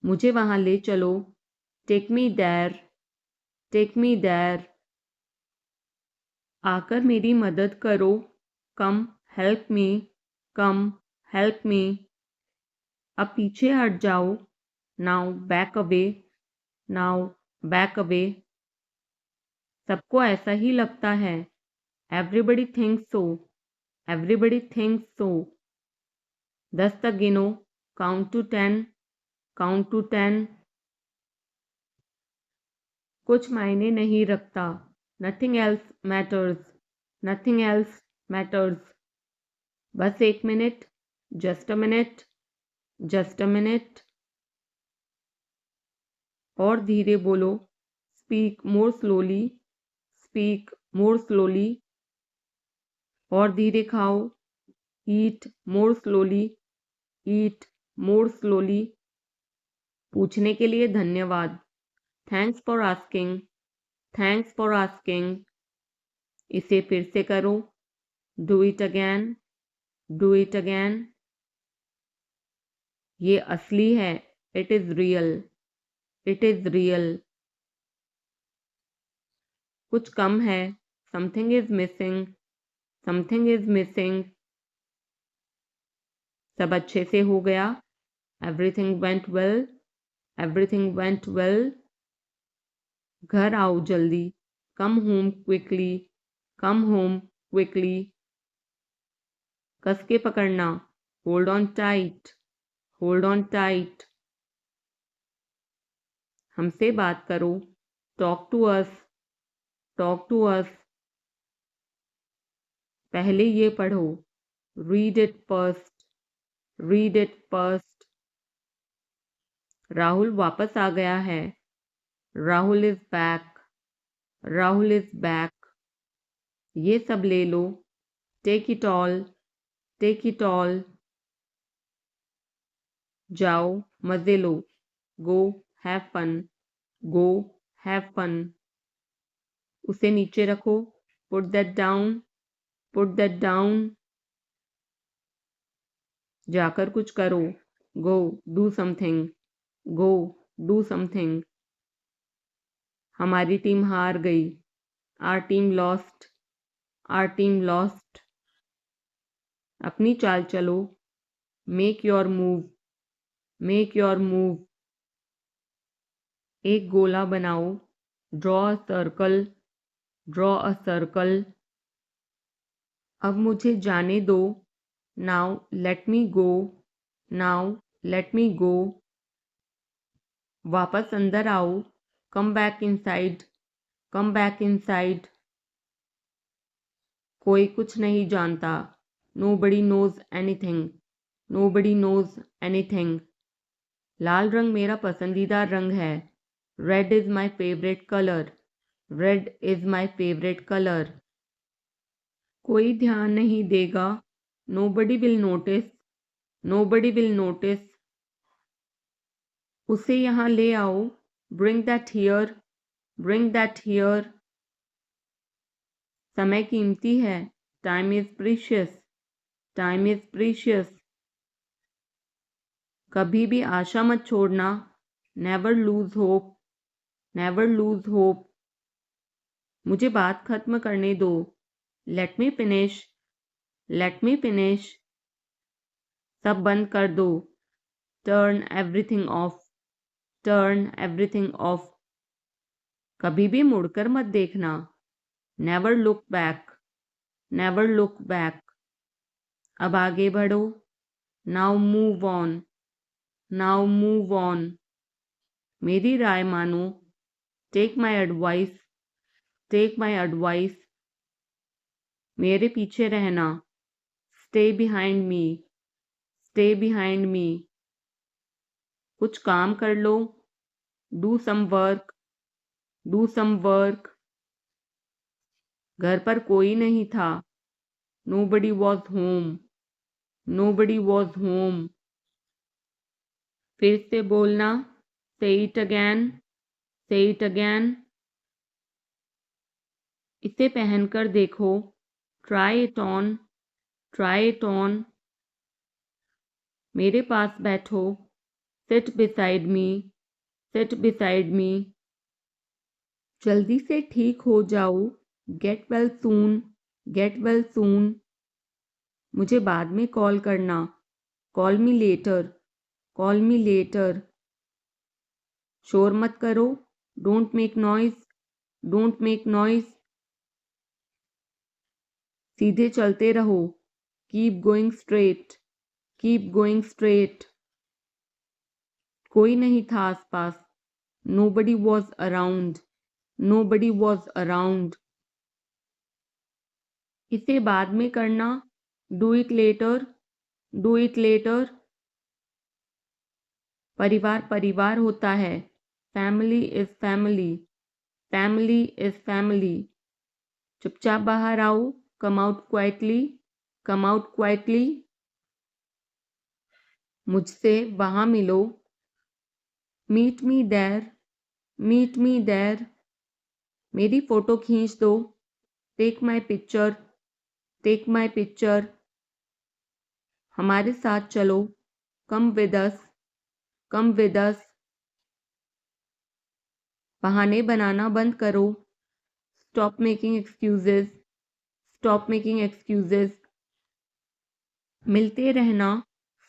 मुझे वहाँ ले चलो. Take me there. Take me there. आकर मेरी मदद करो. Come help me. Come help me. अब पीछे हट जाओ. Now back away. Now back away. सबको ऐसा ही लगता है. Everybody thinks so. Everybody thinks so. 10 तक गिनो. Count to 10. Count to 10. कुछ मायने नहीं रखता. Nothing else matters. Nothing else matters. बस 1 minute. Just a minute. Just a minute. और धीरे बोलो. Speak more slowly. Speak more slowly. और धीरे खाओ. Eat more slowly. Eat more slowly. पूछने के लिए धन्यवाद. Thanks for asking. Thanks for asking. इसे फिर से करो. Do it again. Do it again. ये असली है. It is real. It is real. कुछ कम है. Something is missing. Something is missing. सब अच्छे से हो गया. Everything went well. Everything went well. घर आओ जल्दी. Come home quickly. Come home quickly. कस के पकड़ना. Hold on tight. Hold on tight. हमसे बात करो. Talk to us. Talk to us. पहले ये पढ़ो. Read it first. Read it first. Rahul वापस आ गया है. Rahul is back. Rahul is back. ये सब ले लो. Take it all. Take it all. जाओ मजे लो. Go have fun. Go have fun. उसे नीचे रखो. Put that down. Put that down. जाकर कुछ करो. Go do something. Go do something. हमारी टीम हार गई. Our team lost. Our team lost. अपनी चाल चलो. Make your move. Make your move. एक गोला बनाओ. Draw a circle. Draw a circle. अब मुझे जाने दो. Now let me go. Now let me go. वापस अंदर आओ. Come back inside. Come back inside. कोई कुछ नहीं जानता. Nobody knows anything. Nobody knows anything. लाल रंग मेरा पसंदीदा रंग है. Red is my favorite color. Red is my favorite color. कोई ध्यान नहीं देगा. Nobody will notice. Nobody will notice. उसे यहाँ ले आओ. Bring that here. Bring that here. समय कीमती है. Time is precious. Time is precious. कभी भी आशा मत छोड़ना. Never lose hope. Never lose hope. मुझे बात खत्म करने दो. Let me finish. Let me finish. सब बंद कर दो. Turn everything off. Turn everything off. कभी भी मुड़कर मत देखना. Never look back. Never look back. अब आगे बढ़ो. Now move on. Now move on. मेरी राय मानो. Take my advice. Take my advice. मेरे पीछे रहना. Stay behind me. Stay behind me. कुछ काम कर लो. Do some work. Do some work. घर पर कोई नहीं था. Nobody was home. Nobody was home. फिर से बोलना. Say it again. Say it again. इसे पहनकर देखो. Try it on. Try it on. मेरे पास बैठो, seat beside me, seat beside me. जल्दी से ठीक हो जाओ, get well soon, get well soon. मुझे बाद में कॉल करना, call me later, call me later. शोर मत करो, don't make noise, don't make noise. सीधे चलते रहो, keep going straight, keep going straight. कोई नहीं था आसपास, nobody was around, nobody was around। इसे बाद में करना, do it later, do it later। परिवार परिवार होता है, family is family, family is family। चुपचाप बाहर आओ, come out quietly, come out quietly। मुझसे वहां मिलो, meet me there, meet me there। मेरी फोटो खींच दो, take my picture, take my picture. हमारे साथ चलो, come with us, come with us. बहाने बनाना बंद करो, stop making excuses, stop making excuses. मिलते रहना,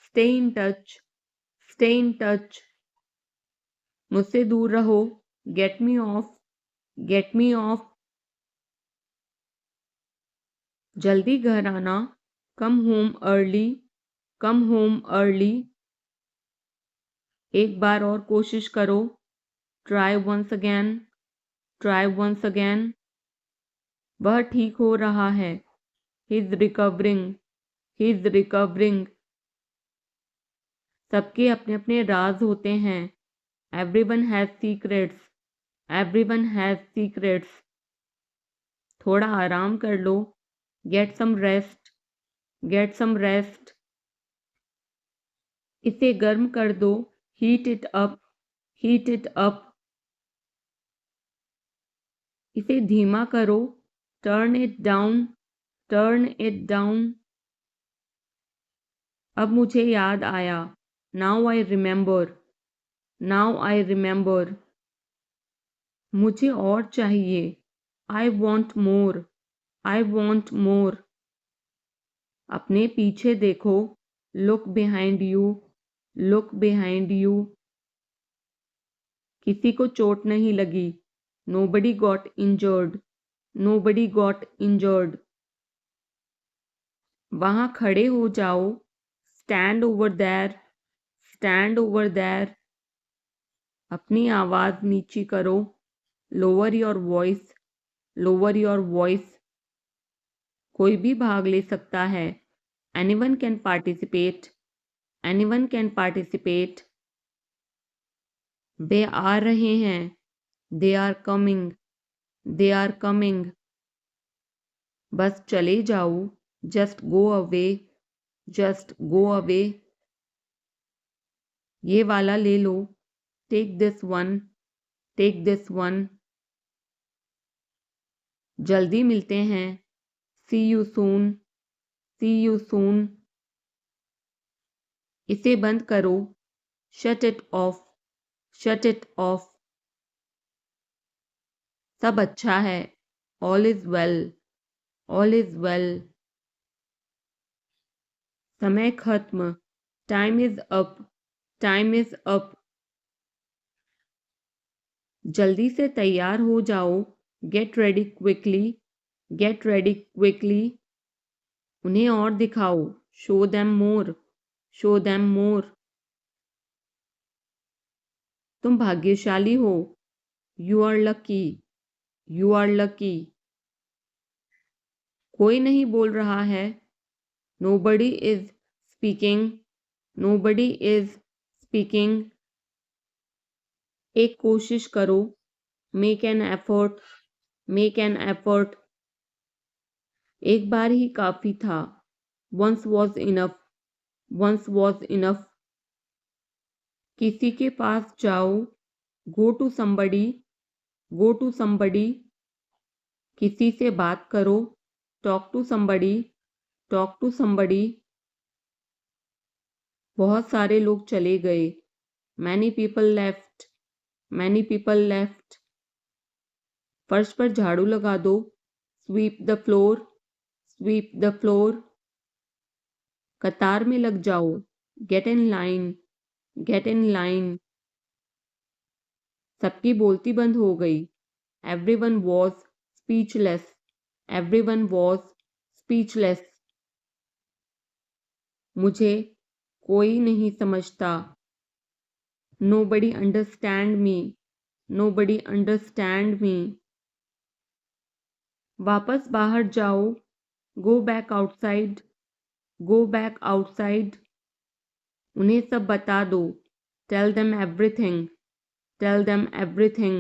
stay in touch, stay in touch. मुझसे दूर रहो, get me off, get me off. जल्दी घर आना, come home early, come home early. एक बार और कोशिश करो, try once again, try once again. वह ठीक हो रहा है, he is recovering, he is recovering. सबके अपने अपने राज होते हैं, everyone has secrets, everyone has secrets. थोड़ा आराम कर लो, get some rest, get some rest. इसे गर्म कर दो, heat it up, heat it up. इसे धीमा करो, turn it down, turn it down. अब मुझे याद आया, now I remember, now I remember. मुझे और चाहिए, I want more, I want more. अपने पीछे देखो, look behind you, look behind you. किसी को चोट नहीं लगी, nobody got injured, nobody got injured. वहां खड़े हो जाओ, stand over there, stand over there. अपनी आवाज नीची करो, lower your voice, lower your voice. कोई भी भाग ले सकता है, anyone can participate, anyone can participate. वे आ रहे हैं, they are coming, they are coming. बस चले जाओ, just go away, just go away. ये वाला ले लो, take this one, take this one. जल्दी मिलते हैं, see you soon, C you soon. इसे बंद करो, shut it off, shut it off. सब अच्छा है, all is well, all is well. समय खत्म, time is up, time is up. जल्दी से तैयार हो जाओ, get ready quickly, get ready quickly. उन्हें और दिखाओ, show them more, show them more. तुम भाग्यशाली हो, you are lucky, you are lucky. कोई नहीं बोल रहा है, nobody is speaking, nobody is speaking। एक कोशिश करो, make an effort, make an effort। एक बार ही काफी था, once was enough, once was enough। किसी के पास जाओ, go to somebody, go to somebody। किसी से बात करो, talk to somebody, talk to somebody। बहुत सारे लोग चले गए। Many people left. Many people left. फर्श पर झाड़ू लगा दो। Sweep the floor. Sweep the floor. कतार में लग जाओ। Get in line. Get in line. सबकी बोलती बंद हो गई। Everyone was speechless. Everyone was speechless. मुझे कोई नहीं समझता। Nobody understand me. Nobody understand me. वापस बाहर जाओ। Go back outside. Go back outside. उन्हें सब बता दो। Tell them everything. Tell them everything.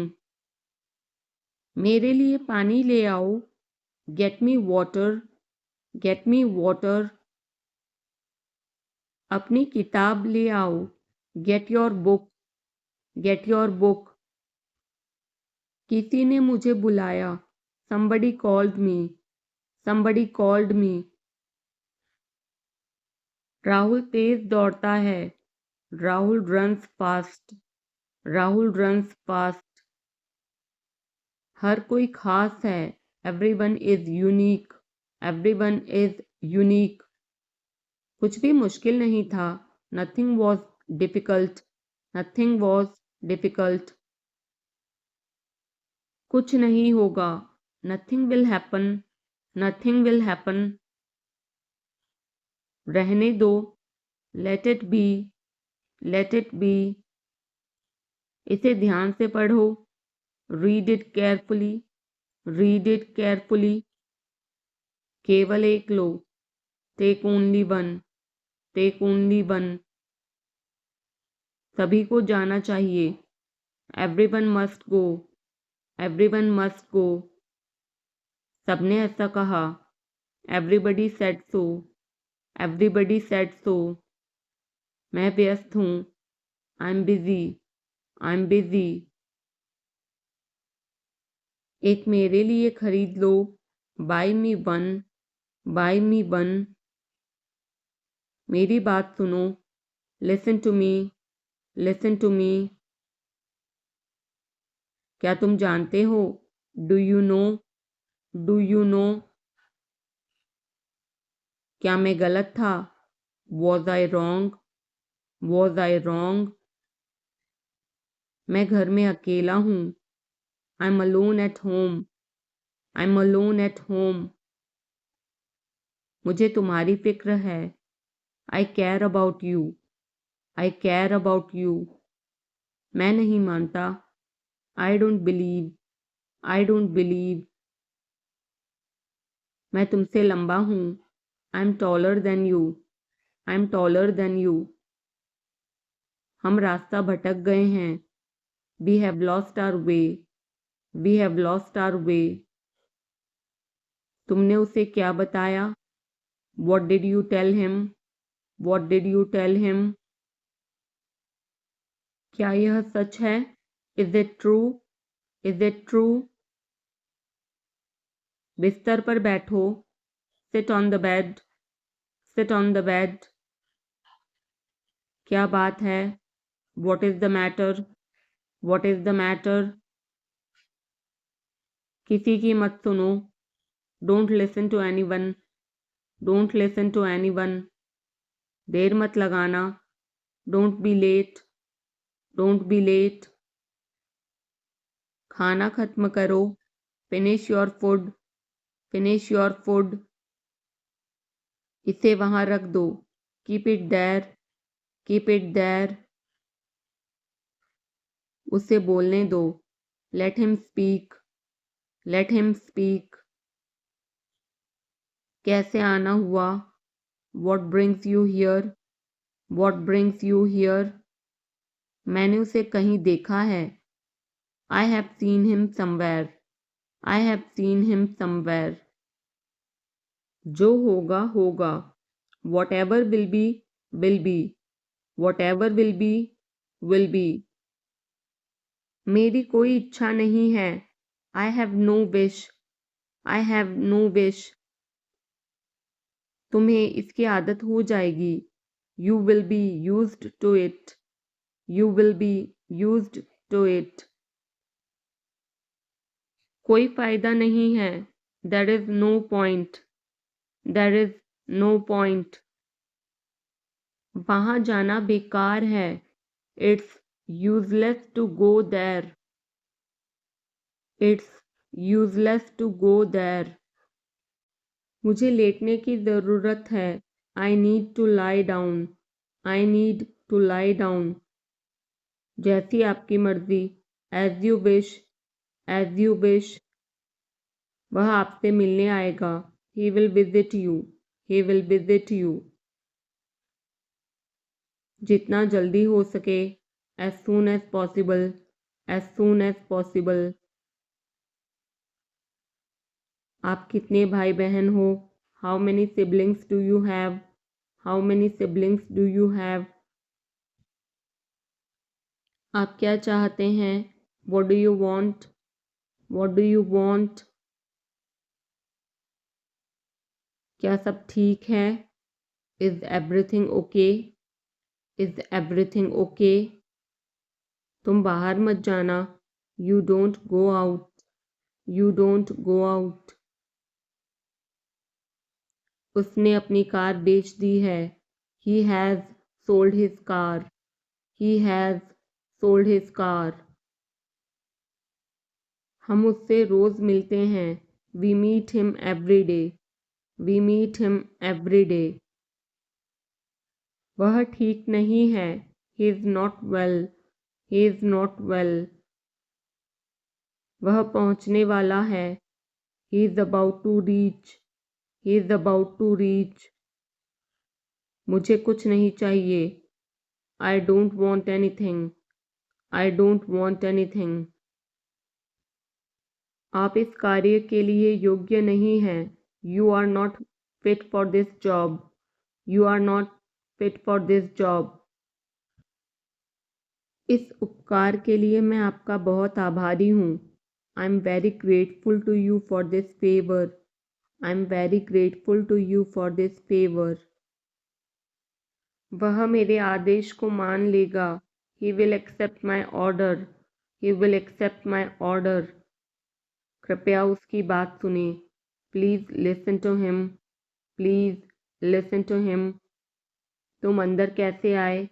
मेरे लिए पानी ले आओ। Get me water. Get me water. अपनी किताब ले आओ। Get your book. Get your book. किसी ने मुझे बुलाया। Somebody called me. Somebody called me. Rahul तेज दौड़ता है। Rahul runs fast. Rahul runs fast. हर कोई खास है। Everyone is unique. Everyone is unique. कुछ भी मुश्किल नहीं था। Nothing was difficult. Nothing was difficult. कुछ नहीं होगा। Nothing will happen. Nothing will happen. रहने दो। Let it be. Let it be. इसे ध्यान से पढ़ो। Read it carefully. Read it carefully. केवल एक लो। Take only one. Take only one. सभी को जाना चाहिए। Everyone must go. Everyone must go. सबने ऐसा कहा। Everybody said so. Everybody said so. मैं व्यस्त हूँ। I'm busy. I'm busy. एक मेरे लिए खरीद लो। Buy me one. Buy me one. मेरी बात सुनो। Listen to me. Listen to me. क्या तुम जानते हो? Do you know? Do you know? क्या मैं गलत था? Was I wrong? Was I wrong? मैं घर में अकेला हूँ। I'm alone at home. I'm alone at home. मुझे तुम्हारी फिक्र है। I care about you. I care about you. मैं नहीं मानता। I don't believe. I don't believe. मैं तुमसे लंबा हूँ। I'm taller than you. I'm taller than you. हम रास्ता भटक गए हैं। We have lost our way. We have lost our way. तुमने उसे क्या बताया? What did you tell him? What did you tell him? क्या यह सच है? Is it true? Is it true? बिस्तर पर बैठो। Sit on the bed. Sit on the bed. क्या बात है? What is the matter? What is the matter? किसी की मत सुनो। Don't listen to anyone. Don't listen to anyone. देर मत लगाना। Don't be late. Don't be late. खाना खत्म करो। Finish your food. Finish your food. इसे वहां रख दो। Keep it there. Keep it there. उसे बोलने दो। Let him speak. Let him speak. कैसे आना हुआ? What brings you here? What brings you here? मैंने उसे कहीं देखा है। I have seen him somewhere. I have seen him somewhere. जो होगा होगा। Whatever will be will be. Whatever will be will be. मेरी कोई इच्छा नहीं है। I have no wish. I have no wish. तुम्हें इसकी आदत हो जाएगी। You will be used to it. You will be used to it. कोई फायदा नहीं है. There is no point. There is no point. वहाँ जाना बेकार है. It's useless to go there. It's useless to go there. मुझे लेटने की ज़रूरत है. I need to lie down. I need to lie down. जैसी आपकी मर्जी. As you wish. As you wish. वह आपसे मिलने आएगा. He will visit you. He will visit you. जितना जल्दी हो सके. As soon as possible. As soon as possible. आप कितने भाई बहन हो? How many siblings do you have? How many siblings do you have? आप क्या चाहते हैं? What do you want? What do you want? क्या सब ठीक है? Is everything okay? Is everything okay? तुम बाहर मत जाना. You don't go out. You don't go out. उसने अपनी कार बेच दी है. He has sold his car. He has sold his car. हम उससे रोज़ मिलते हैं. We meet him every day. We meet him every day. वह ठीक नहीं है. He is not well. He is not well. वह पहुंचने वाला है. He is about to reach. He is about to reach. मुझे कुछ नहीं चाहिए. I don't want anything. I don't want anything. आप इस कार्य के लिए योग्य नहीं हैं. You are not fit for this job. You are not fit for this job. इस उपकार के लिए मैं आपका बहुत आभारी हूँ. I'm very grateful to you for this favor. I'm very grateful to you for this favor. वह मेरे आदेश को मान लेगा. He will accept my order. He will accept my order. कृपया उसकी बात सुने. Please listen to him. Please listen to him. तुम अंदर कैसे आए?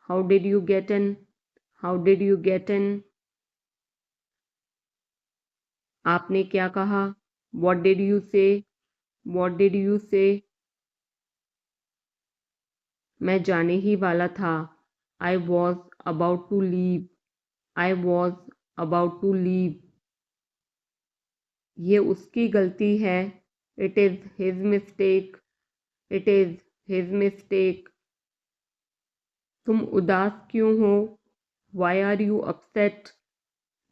How did you get in? How did you get in? आपने क्या कहा? What did you say? What did you say? मैं जाने ही वाला था. I was about to leave. I was about to leave. ये उसकी गलती है. It is his mistake. It is his mistake. तुम उदास क्यों हो? Why are you upset?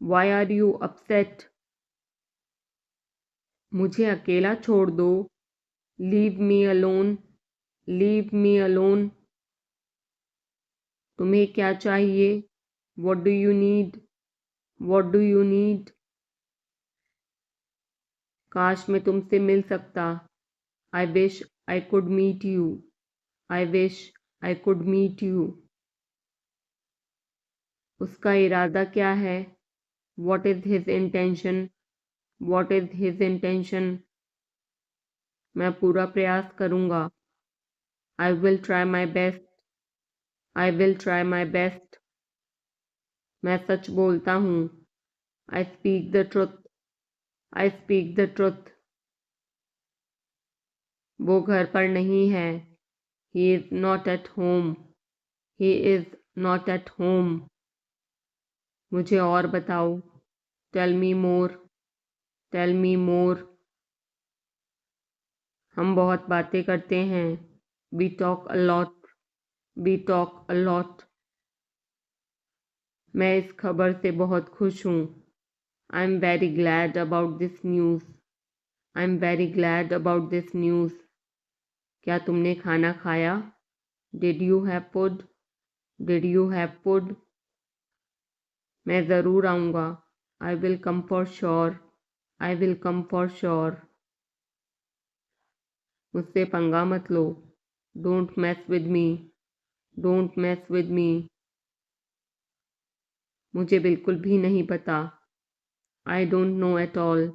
Why are you upset? मुझे अकेला छोड़ दो. Leave me alone. Leave me alone. तुम्हें क्या चाहिए? What do you need? What do you need? काश मैं तुमसे मिल सकता. I wish I could meet you. I wish I could meet you. उसका इरादा क्या है? What is his intention? What is his intention? मैं पूरा प्रयास करूँगा. I will try my best. I will try my best. मैं सच बोलता हूँ. I speak the truth. I speak the truth. वो घर पर नहीं है. He is not at home. He is not at home. मुझे और बताओ. Tell me more. Tell me more. हम बहुत बातें करते हैं. We talk a lot. We talk a lot. मैं इस खबर से बहुत खुश हूँ. I'm very glad about this news. I'm very glad about this news. क्या तुमने खाना खाया? Did you have food? Did you have food? मैं ज़रूर आऊँगा. I will come for sure. I will come for sure. मुझसे पंगा मत लो. Don't mess with me. Don't mess with me, मुझे बिल्कुल भी नहीं पता। I don't know at all,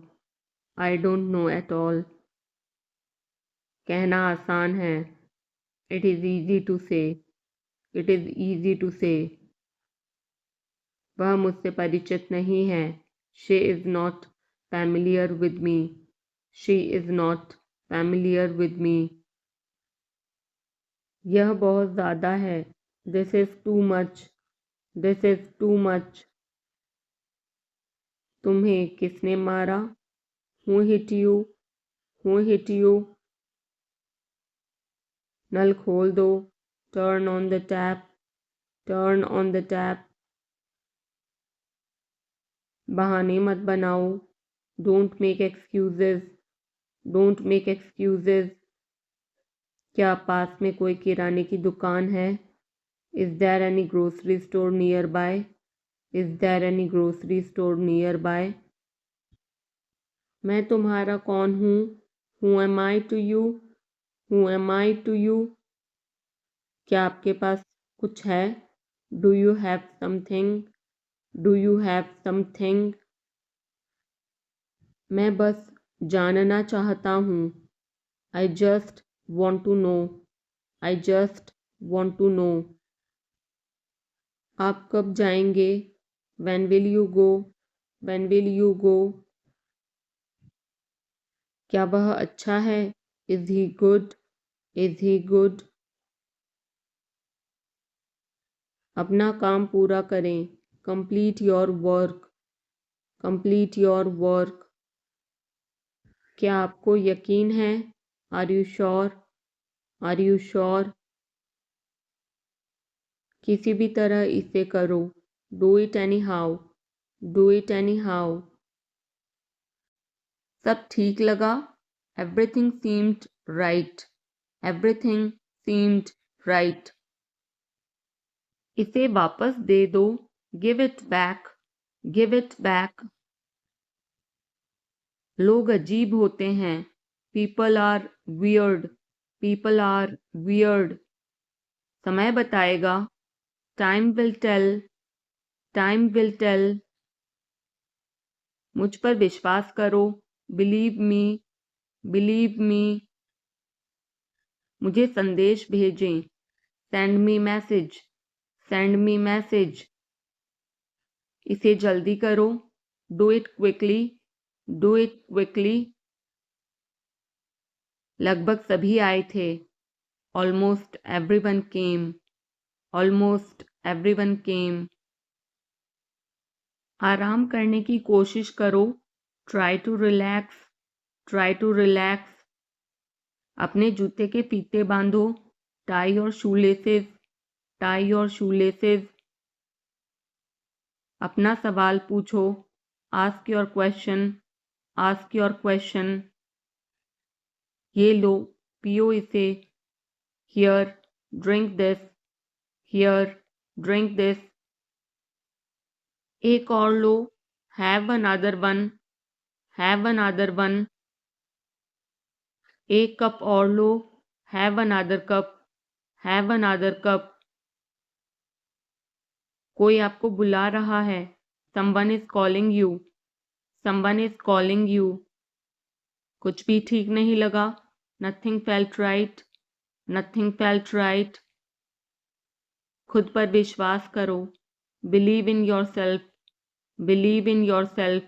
I don't know at all, कहना आसान है। इट इज़ ईजी टू से, इट इज़ ईजी टू से, वह मुझसे परिचित नहीं है। She is not familiar with me, she is not familiar with me, यह बहुत ज़्यादा है। This is too much, this is too much, तुम्हें किसने मारा? Who hit you, who hit you, नल खोल दो। Turn on the tap, turn on the tap, बहाने मत बनाओ। Don't make excuses, don't make excuses, क्या पास में कोई किराने की दुकान है? Is there any grocery store nearby, is there any grocery store nearby, मैं तुम्हारा कौन हूँ? Who am I to you, who am I to you, क्या आपके पास कुछ है? Do you have something, do you have something, मैं बस जानना चाहता हूँ। I just want to know, I just want to know, आप कब जाएंगे? When will you go, when will you go, क्या वह अच्छा है? Is he good, is he good, अपना काम पूरा करें। Complete your work, complete your work, क्या आपको यकीन है? Are you sure, are you sure, किसी भी तरह इसे करो। Do it anyhow, do it anyhow, सब ठीक लगा? Everything seemed right, everything seemed right, इसे वापस दे दो। Give it back, give it back, लोग अजीब होते हैं। People are weird, people are weird, समय बताएगा। Time will tell, time will tell, मुझ पर विश्वास करो। बिलीव मी, बिलीव मी, मुझे संदेश भेजें। Send me message, send me message, इसे जल्दी करो। Do it quickly, do it quickly, लगभग सभी आए थे। Almost everyone came, almost everyone came, आराम करने की कोशिश करो। Try to relax, try to relax, अपने जूते के फीते बांधो। Tie your shoelaces, tie your shoelaces, अपना सवाल पूछो। Ask your question, ask your question, ये लो, पियो इसे। Here, drink this, here, drink this, एक और लो। Have another one, have another one, एक कप और लो। Have another cup, have another cup, कोई आपको बुला रहा है। Someone is calling you, someone is calling you, कुछ भी ठीक नहीं लगा। Nothing felt right, nothing felt right, खुद पर विश्वास करो। Believe in yourself, believe in yourself,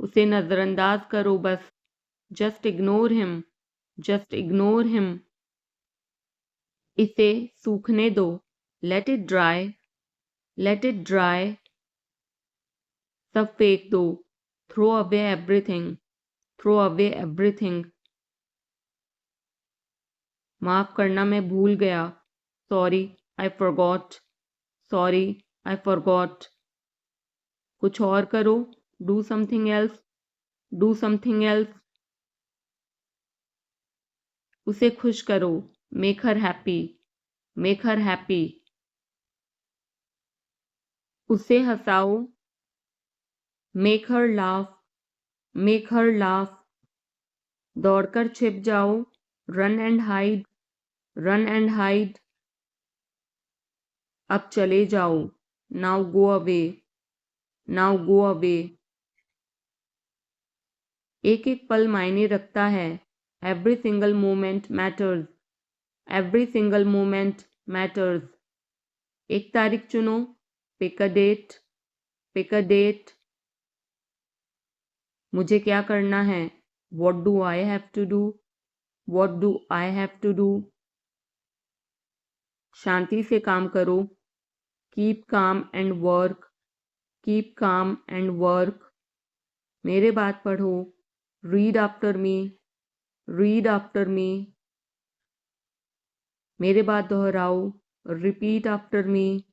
उसे नज़रअंदाज करो बस। Just ignore him, just ignore him, इसे सूखने दो। Let it dry, let it dry, सब फेंक दो। Throw away everything, throw away everything, माफ़ करना मैं भूल गया। Sorry, I forgot, sorry, I forgot, कुछ और करो। Do something else, do something else, उसे खुश करो। Make her happy, make her happy, उसे हंसाओ। Make her laugh, make her laugh, दौड़कर छिप जाओ। Run and hide, run and hide, अब चले जाओ, now go away, now go away. एक एक पल मायने रखता है, every single moment matters, every single moment matters. एक तारीख चुनो, pick a date, pick a date. मुझे क्या करना है, what do I have to do, what do I have to do. शांति से काम करो, keep calm and work, keep calm and work. मेरे बात पढ़ो, read after me, read after me. मेरे बात दोहराओ, repeat after me,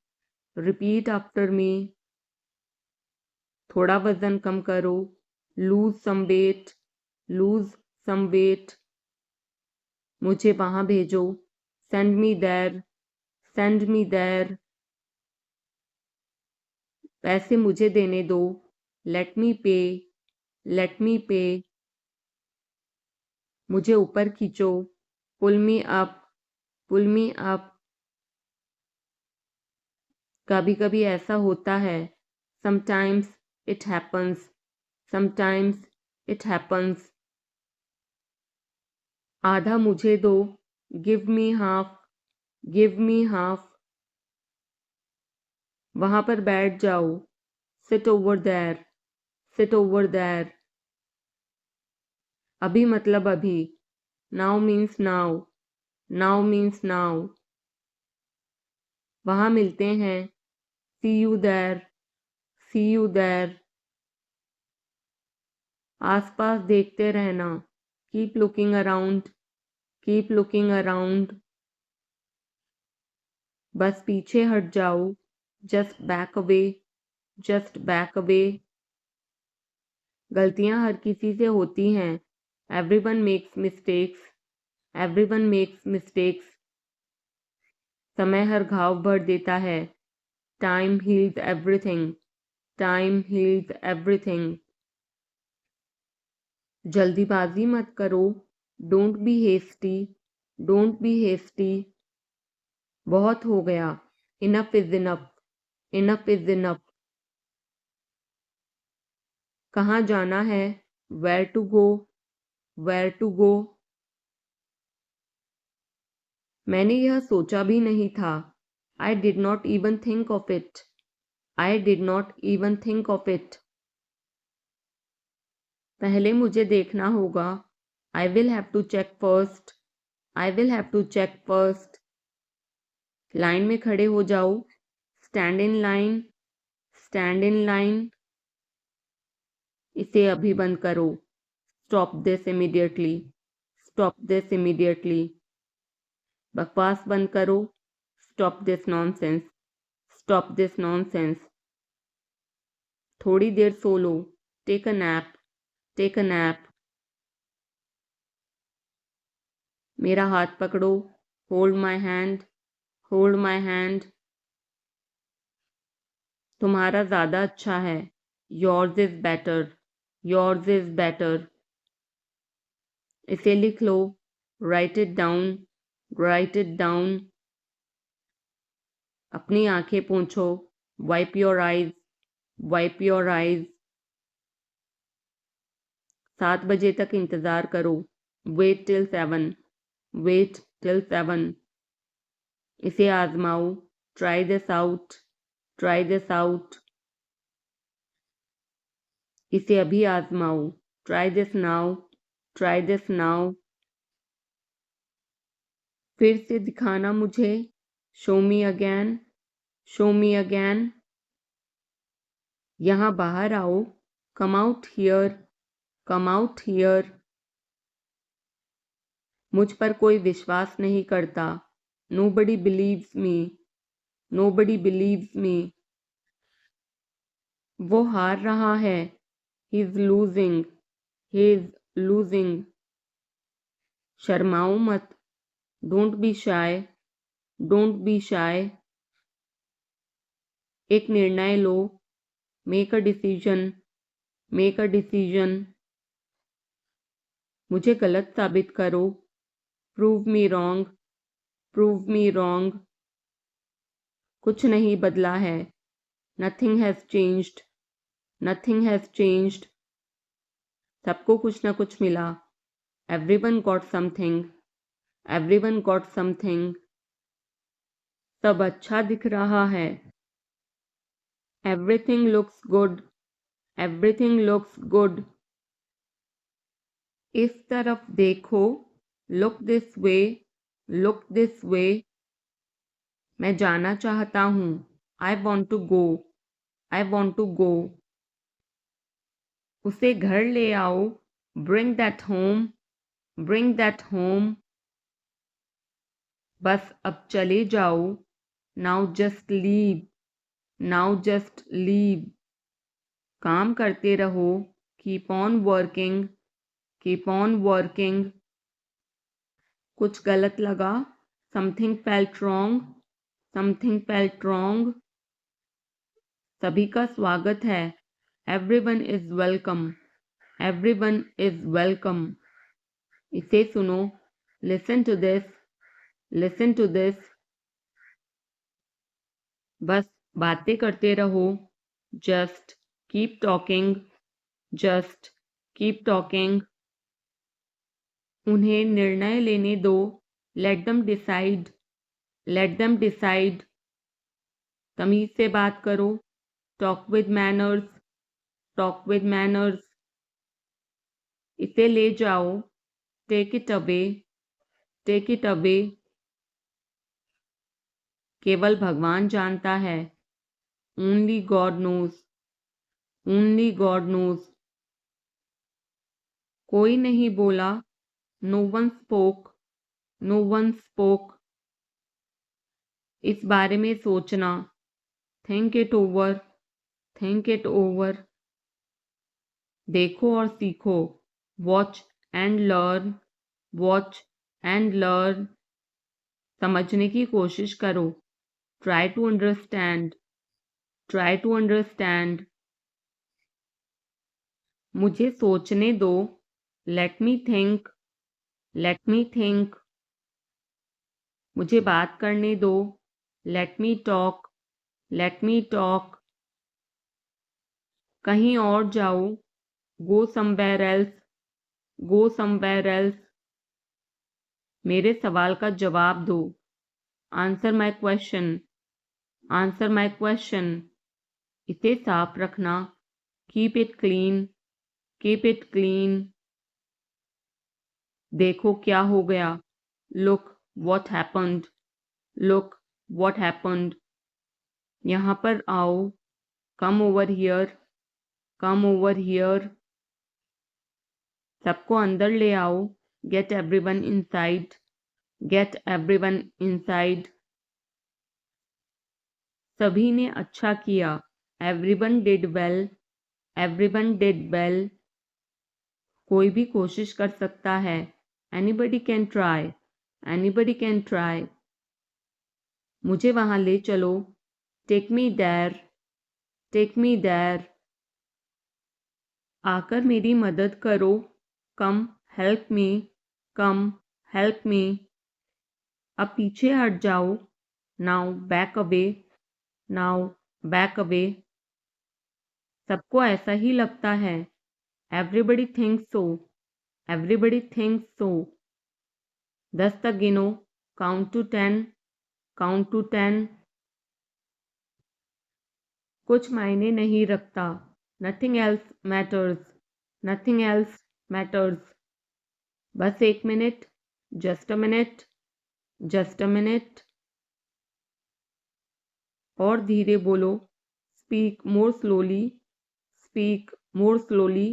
repeat after me. थोड़ा वजन कम करो, lose some weight, lose some weight. मुझे वहां भेजो, send me there, send me there. पैसे मुझे देने दो, लेट मी पे, लेट मी पे। मुझे ऊपर खींचो, पुल मी अप, पुल मी अप। कभी कभी ऐसा होता है, sometimes it happens, sometimes it happens. आधा मुझे दो, give me half, give me half. वहां पर बैठ जाओ, sit over there, sit over there. अभी मतलब अभी, now means now, now means now. वहां मिलते हैं, see you there, see you there. आसपास देखते रहना, keep looking around, keep looking around. बस पीछे हट जाओ, just back away, just back away. गलतियां हर किसी से होती हैं, everyone makes mistakes, everyone makes mistakes. समय हर घाव भर देता है, time heals everything, time heals everything. जल्दीबाजी मत करो, don't be hasty, don't be hasty. बहुत हो गया, enough is enough, enough is enough. कहाँ जाना है, where to go, where to go. मैंने यह सोचा भी नहीं था, I did not even think of it, I did not even think of it. पहले मुझे देखना होगा, I will have to check first, I will have to check first. Line में खड़े हो जाओ, stand in line, stand in line. इसे अभी बंद करो, stop this immediately, stop this immediately. बकवास बंद करो, stop this nonsense, stop this nonsense. थोड़ी देर सो लो, take a nap, take a nap. मेरा हाथ पकड़ो, hold my hand, hold my hand. तुम्हारा ज़्यादा अच्छा है, yours is better, yours is better. इसे लिख लो, write it down, write it down. अपनी आंखें पोंछो, wipe your eyes, wipe your eyes. 7 बजे तक इंतज़ार करो, वेट टिल 7, वेट टिल 7। इसे आजमाओ, try this out, try this out. इसे अभी आजमाओ, try this now, try this now. फिर से दिखाना मुझे, show me again, show me again. यहाँ बाहर आओ, come out here, come out here. मुझ पर कोई विश्वास नहीं करता, nobody believes me, nobody believes me. वो हार रहा है, he is losing, he is losing. शर्माओ मत, don't be shy, don't be shy. एक निर्णय लो, make a decision, make a decision. मुझे गलत साबित करो, prove me wrong, prove me wrong. कुछ नहीं बदला है। Nothing has changed. Nothing has changed. सबको कुछ ना कुछ मिला। Everyone got something. Everyone got something. सब अच्छा दिख रहा है। Everything looks good. Everything looks good. इस तरफ देखो। Look this way. Look this way. मैं जाना चाहता हूँ। I want to go. I want to go. उसे घर ले आओ। Bring that home. Bring that home. बस अब चले जाओ। Now just leave. Now just leave. काम करते रहो। Keep on working. Keep on working. कुछ गलत लगा। Something felt wrong. Something felt wrong. सभी का स्वागत है। Everyone is welcome. Everyone is welcome. इसे सुनो। Listen to this. Listen to this. बस बातें करते रहो। Just keep talking. Just keep talking. उन्हें निर्णय लेने दो। Let them decide. Let them decide. तमीज से बात करो। Talk with manners. Talk with manners. इसे ले जाओ। Take it away. Take it away. केवल भगवान जानता है। Only God knows. Only God knows. कोई नहीं बोला। No one spoke. No one spoke. इस बारे में सोचना। Think it over. Think it over. देखो और सीखो। Watch and learn. Watch and learn. समझने की कोशिश करो। Try to understand. Try to understand. मुझे सोचने दो। Let me think. Let me think. मुझे बात करने दो। Let me talk. Let me talk. कहीं और जाओ। Go somewhere else. Go somewhere else. मेरे सवाल का जवाब दो। Answer my question. Answer my question. इसे साफ रखना। Keep it clean. Keep it clean. देखो क्या हो गया। Look what happened. Look what happened. यहाँ पर आओ। Come over here. Come over here. सबको अंदर ले आओ। Get everyone inside. Get everyone inside. सभी ने अच्छा किया। Everyone did well. Everyone did well. कोई भी कोशिश कर सकता है। Anybody can try. Anybody can try. मुझे वहां ले चलो। Take me there. Take me there. आकर मेरी मदद करो। Come help me. Come help me. अब पीछे हट जाओ। Now back away. Now back away. सबको ऐसा ही लगता है। Everybody thinks so. Everybody thinks so. 10 तक गिनो। Count to 10. Count to 10. कुछ मायने नहीं रखता। Nothing else matters. Nothing else matters. बस एक minute. Just a minute. Just a minute. और धीरे बोलो। Speak more slowly. Speak more slowly.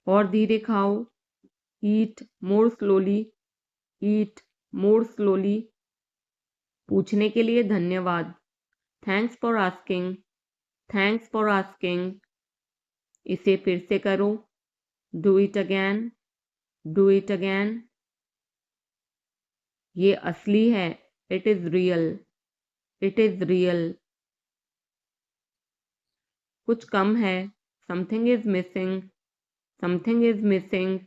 और धीरे खाओ। Eat more slowly. Eat more slowly. पूछने के लिए धन्यवाद। Thanks for asking. Thanks for asking. इसे फिर से करो। Do it again. Do it again. ये असली है। It is real. It is real. कुछ कम है। Something is missing. Something is missing.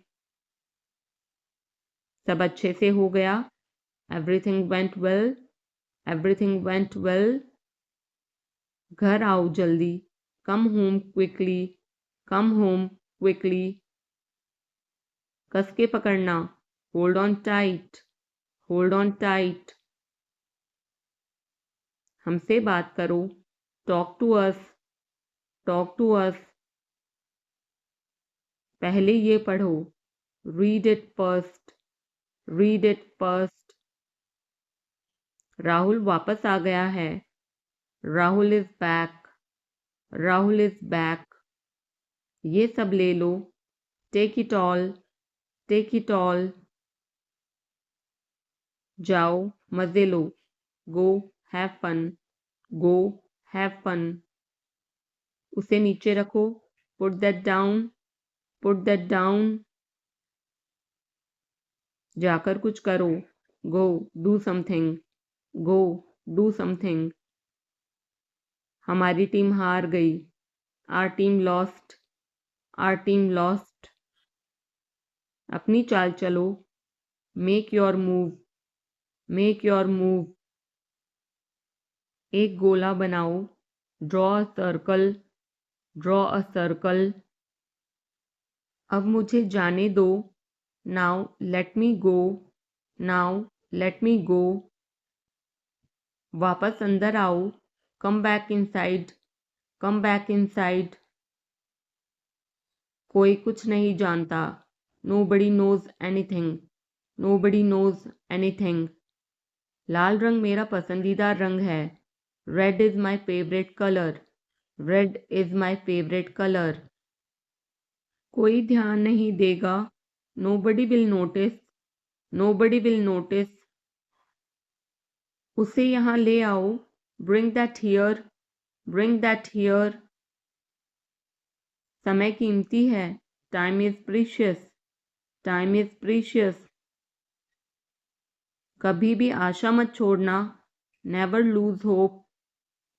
सब अच्छे से हो गया। Everything went well. Everything went well. घर आओ जल्दी. Come home quickly. Come home quickly. कस के पकड़ना. Hold on tight. Hold on tight. हमसे बात करो. Talk to us. Talk to us. पहले ये पढ़ो. Read it first. Read it first. Rahul वापस आ गया है. Rahul is back. Rahul is back. ये सब ले लो. Take it all. Take it all. जाओ मजे लो. Go have fun. Go have fun. उसे नीचे रखो. Put that down. Put that down. जाकर कुछ करो. Go do something. Go do something. हमारी टीम हार गई. Our team lost. Our team lost. अपनी चाल चलो. Make your move. Make your move. एक गोला बनाओ. Draw a circle. Draw a circle. अब मुझे जाने दो. Now let me go. Now let me go. वापस अंदर आओ. Come back inside. Come back inside. कोई कुछ नहीं जानता. Nobody knows anything. Nobody knows anything. लाल रंग मेरा पसंदीदा रंग है. Red is my favorite color. Red is my favorite color. कोई ध्यान नहीं देगा. Nobody will notice. Nobody will notice. उसे यहाँ ले आओ. Bring that here. Bring that here. समय कीमती है. Time is precious. Time is precious. कभी भी आशा मत छोड़ना. Never lose hope.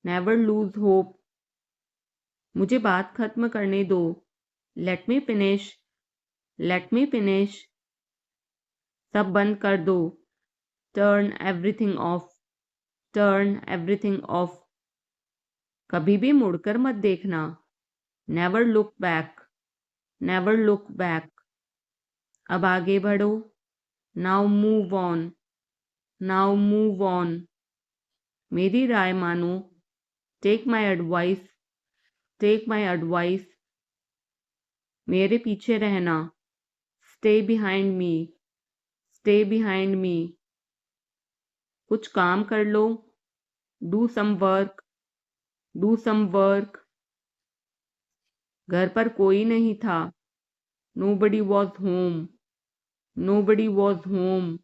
Never lose hope. मुझे बात खत्म करने दो. Let me finish. Let me finish. सब बंद कर दो. Turn everything off. Turn everything off. कभी भी मुड़कर मत देखना. Never look back. Never look back. अब आगे बढ़ो. Now move on. Now move on. मेरी राय मानो. Take my advice. Take my advice. मेरे पीछे रहना. Stay behind me. Stay behind me. कुछ काम कर लो. Do some work. Do some work. घर पर कोई नहीं था. Nobody was home. Nobody was home.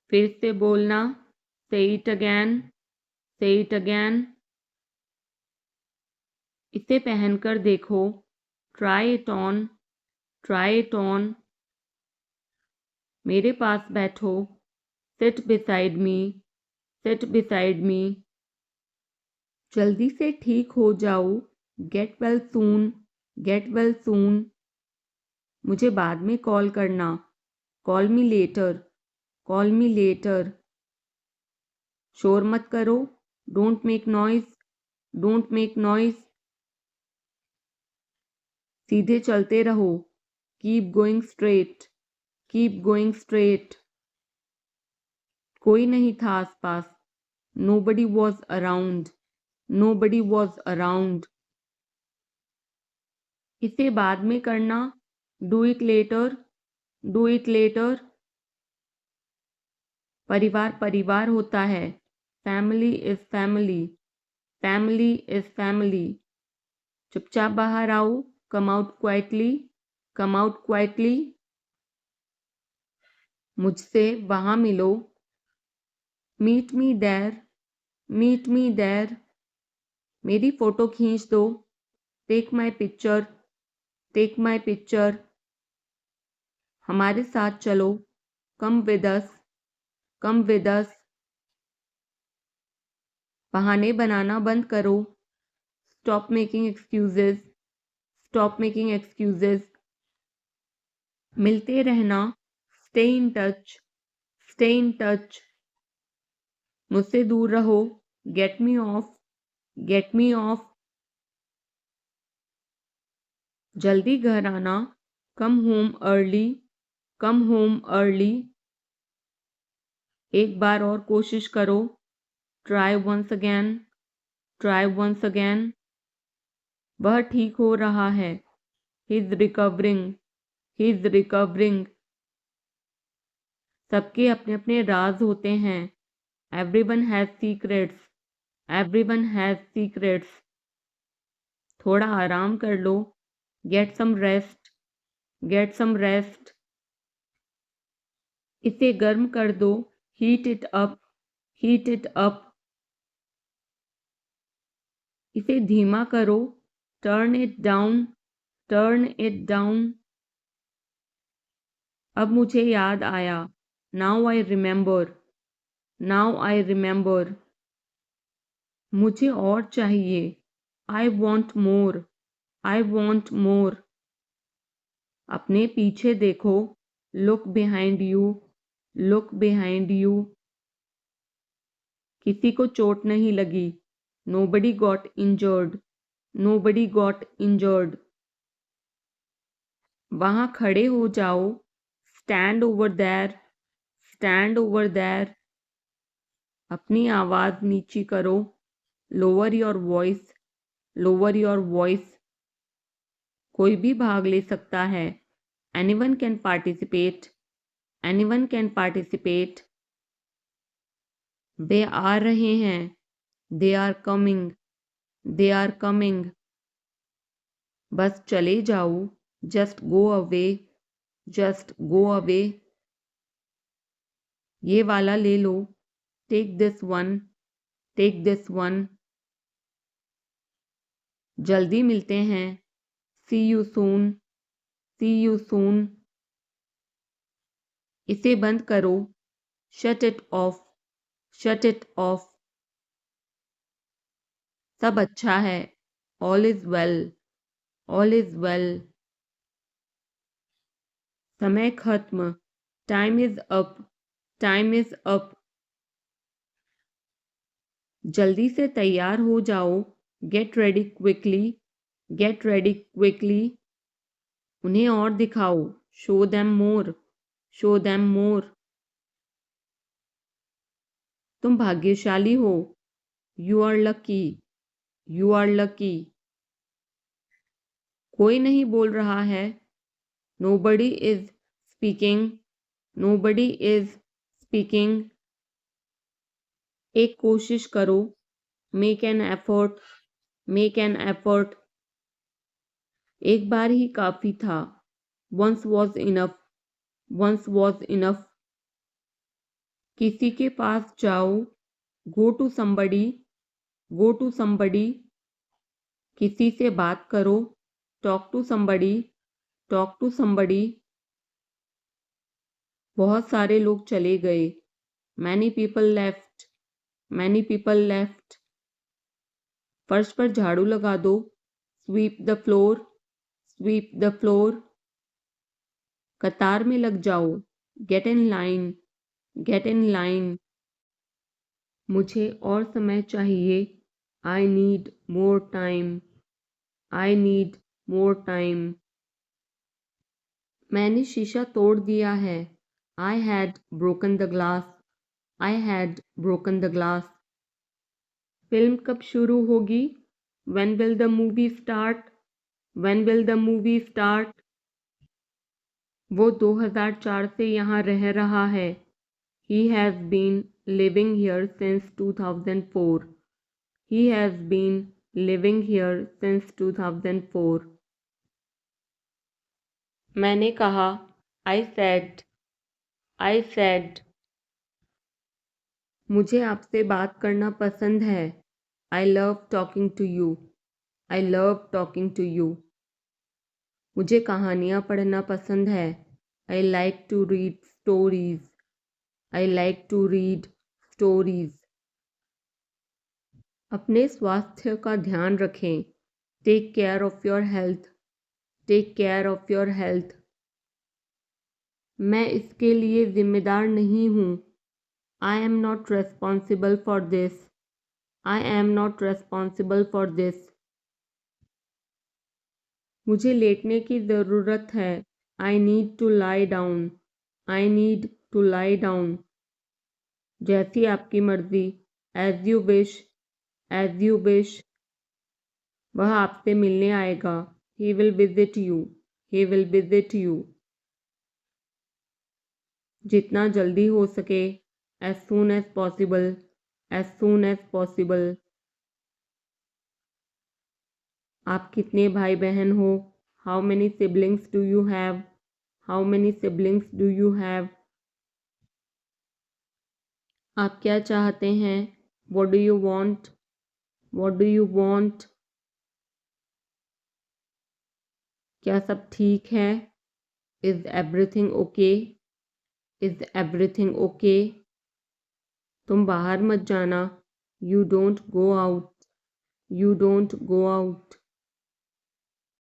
फिर से बोलना. Say it again. Say it again. इसे पहनकर देखो. Try it on. Try it on. मेरे पास बैठो. Sit beside me. Sit beside me. जल्दी से ठीक हो जाओ. Get well soon. Get well soon. मुझे बाद में कॉल करना. Call me later. Call me later. शोर मत करो. Don't make noise. Don't make noise. सीधे चलते रहो. Keep going straight. Keep going straight. कोई नहीं था आसपास. Nobody was around. Nobody was around. इसे बाद में करना. Do it later. Do it later. परिवार परिवार होता है. Family is family. Family is family. चुपचाप बाहर आओ. Come out quietly. Come out quietly. मुझसे वहां मिलो. Meet me there. Meet me there. मेरी फोटो खींच दो. Take my picture. Take my picture. हमारे साथ चलो. Come with us. Come with us. बहाने बनाना बंद करो. Stop making excuses. Stop making excuses. मिलते रहना. Stay in touch. Stay in touch. मुझसे दूर रहो, get me off, get me off. जल्दी घर आना, come home early, come home early. एक बार और कोशिश करो, try once again, try once again. वह ठीक हो रहा है, he is recovering, he is recovering. सबके अपने अपने राज होते हैं, everyone has secrets, everyone has secrets. थोड़ा आराम कर लो, get some rest, get some rest. इसे गर्म कर दो, heat it up, heat it up. इसे धीमा करो, turn it down, turn it down. अब मुझे याद आया, now I remember, now I remember. मुझे और चाहिए, I want more, I want more. अपने पीछे देखो, look behind you, look behind you. किसी को चोट नहीं लगी, nobody got injured, nobody got injured. वहां खड़े हो जाओ, stand over there, stand over there. अपनी आवाज नीची करो, lower your voice, lower your voice. कोई भी भाग ले सकता है, anyone can participate, anyone can participate. वे आ रहे हैं, they are coming, they are coming. बस चले जाओ, just go away, just go away. ये वाला ले लो, take this one, take this one. जल्दी मिलते हैं, see you soon, C you soon. इसे बंद करो, shut it off, shut it off. सब अच्छा है, all is well, all is well. समय खत्म, time is up, time is up. जल्दी से तैयार हो जाओ, get ready quickly, get ready quickly. उन्हें और दिखाओ, show them more, show them more. तुम भाग्यशाली हो, you are lucky, you are lucky. कोई नहीं बोल रहा है, nobody is speaking, nobody is speaking. एक कोशिश करो, make an effort, make an effort. एक बार ही काफी था, once was enough, once was enough. किसी के पास जाओ, go to somebody, go to somebody. किसी से बात करो, talk to somebody, talk to somebody. बहुत सारे लोग चले गए, many people left, many people left. फर्श पर झाड़ू लगा दो, sweep the floor, sweep the floor. कतार में लग जाओ, get in line, get in line. मुझे और समय चाहिए, I need more time, I need more time. मैंने शीशा तोड़ दिया है, I had broken the glass, I had broken the glass. Film कब शुरू होगी, when will the movie start, when will the movie start. वो 2004 से यहाँ रह रहा है, he has been living here since 2004, he has been living here since 2004। मैंने कहा, आई सेड, आई सेड। मुझे आपसे बात करना पसंद है, I love talking to you, I love talking to you. मुझे कहानियाँ पढ़ना पसंद है, I like to read stories, I like to read stories. अपने स्वास्थ्य का ध्यान रखें, take care of your health, take care of your health. मैं इसके लिए जिम्मेदार नहीं हूँ, I am not responsible for this. I am not responsible for this. मुझे लेटने की ज़रूरत है. I need to lie down. I need to lie down. जैसी आपकी मर्जी. As you wish. As you wish. वह आपसे मिलने आएगा. He will visit you. He will visit you. जितना जल्दी हो सके. As soon as possible. As soon as possible. आप कितने भाई बहन हो? How many siblings do you have? How many siblings do you have? आप क्या चाहते हैं? What do you want? What do you want? क्या सब ठीक है? Is everything okay? Is everything okay? तुम बाहर मत जाना. You don't go out. You don't go out.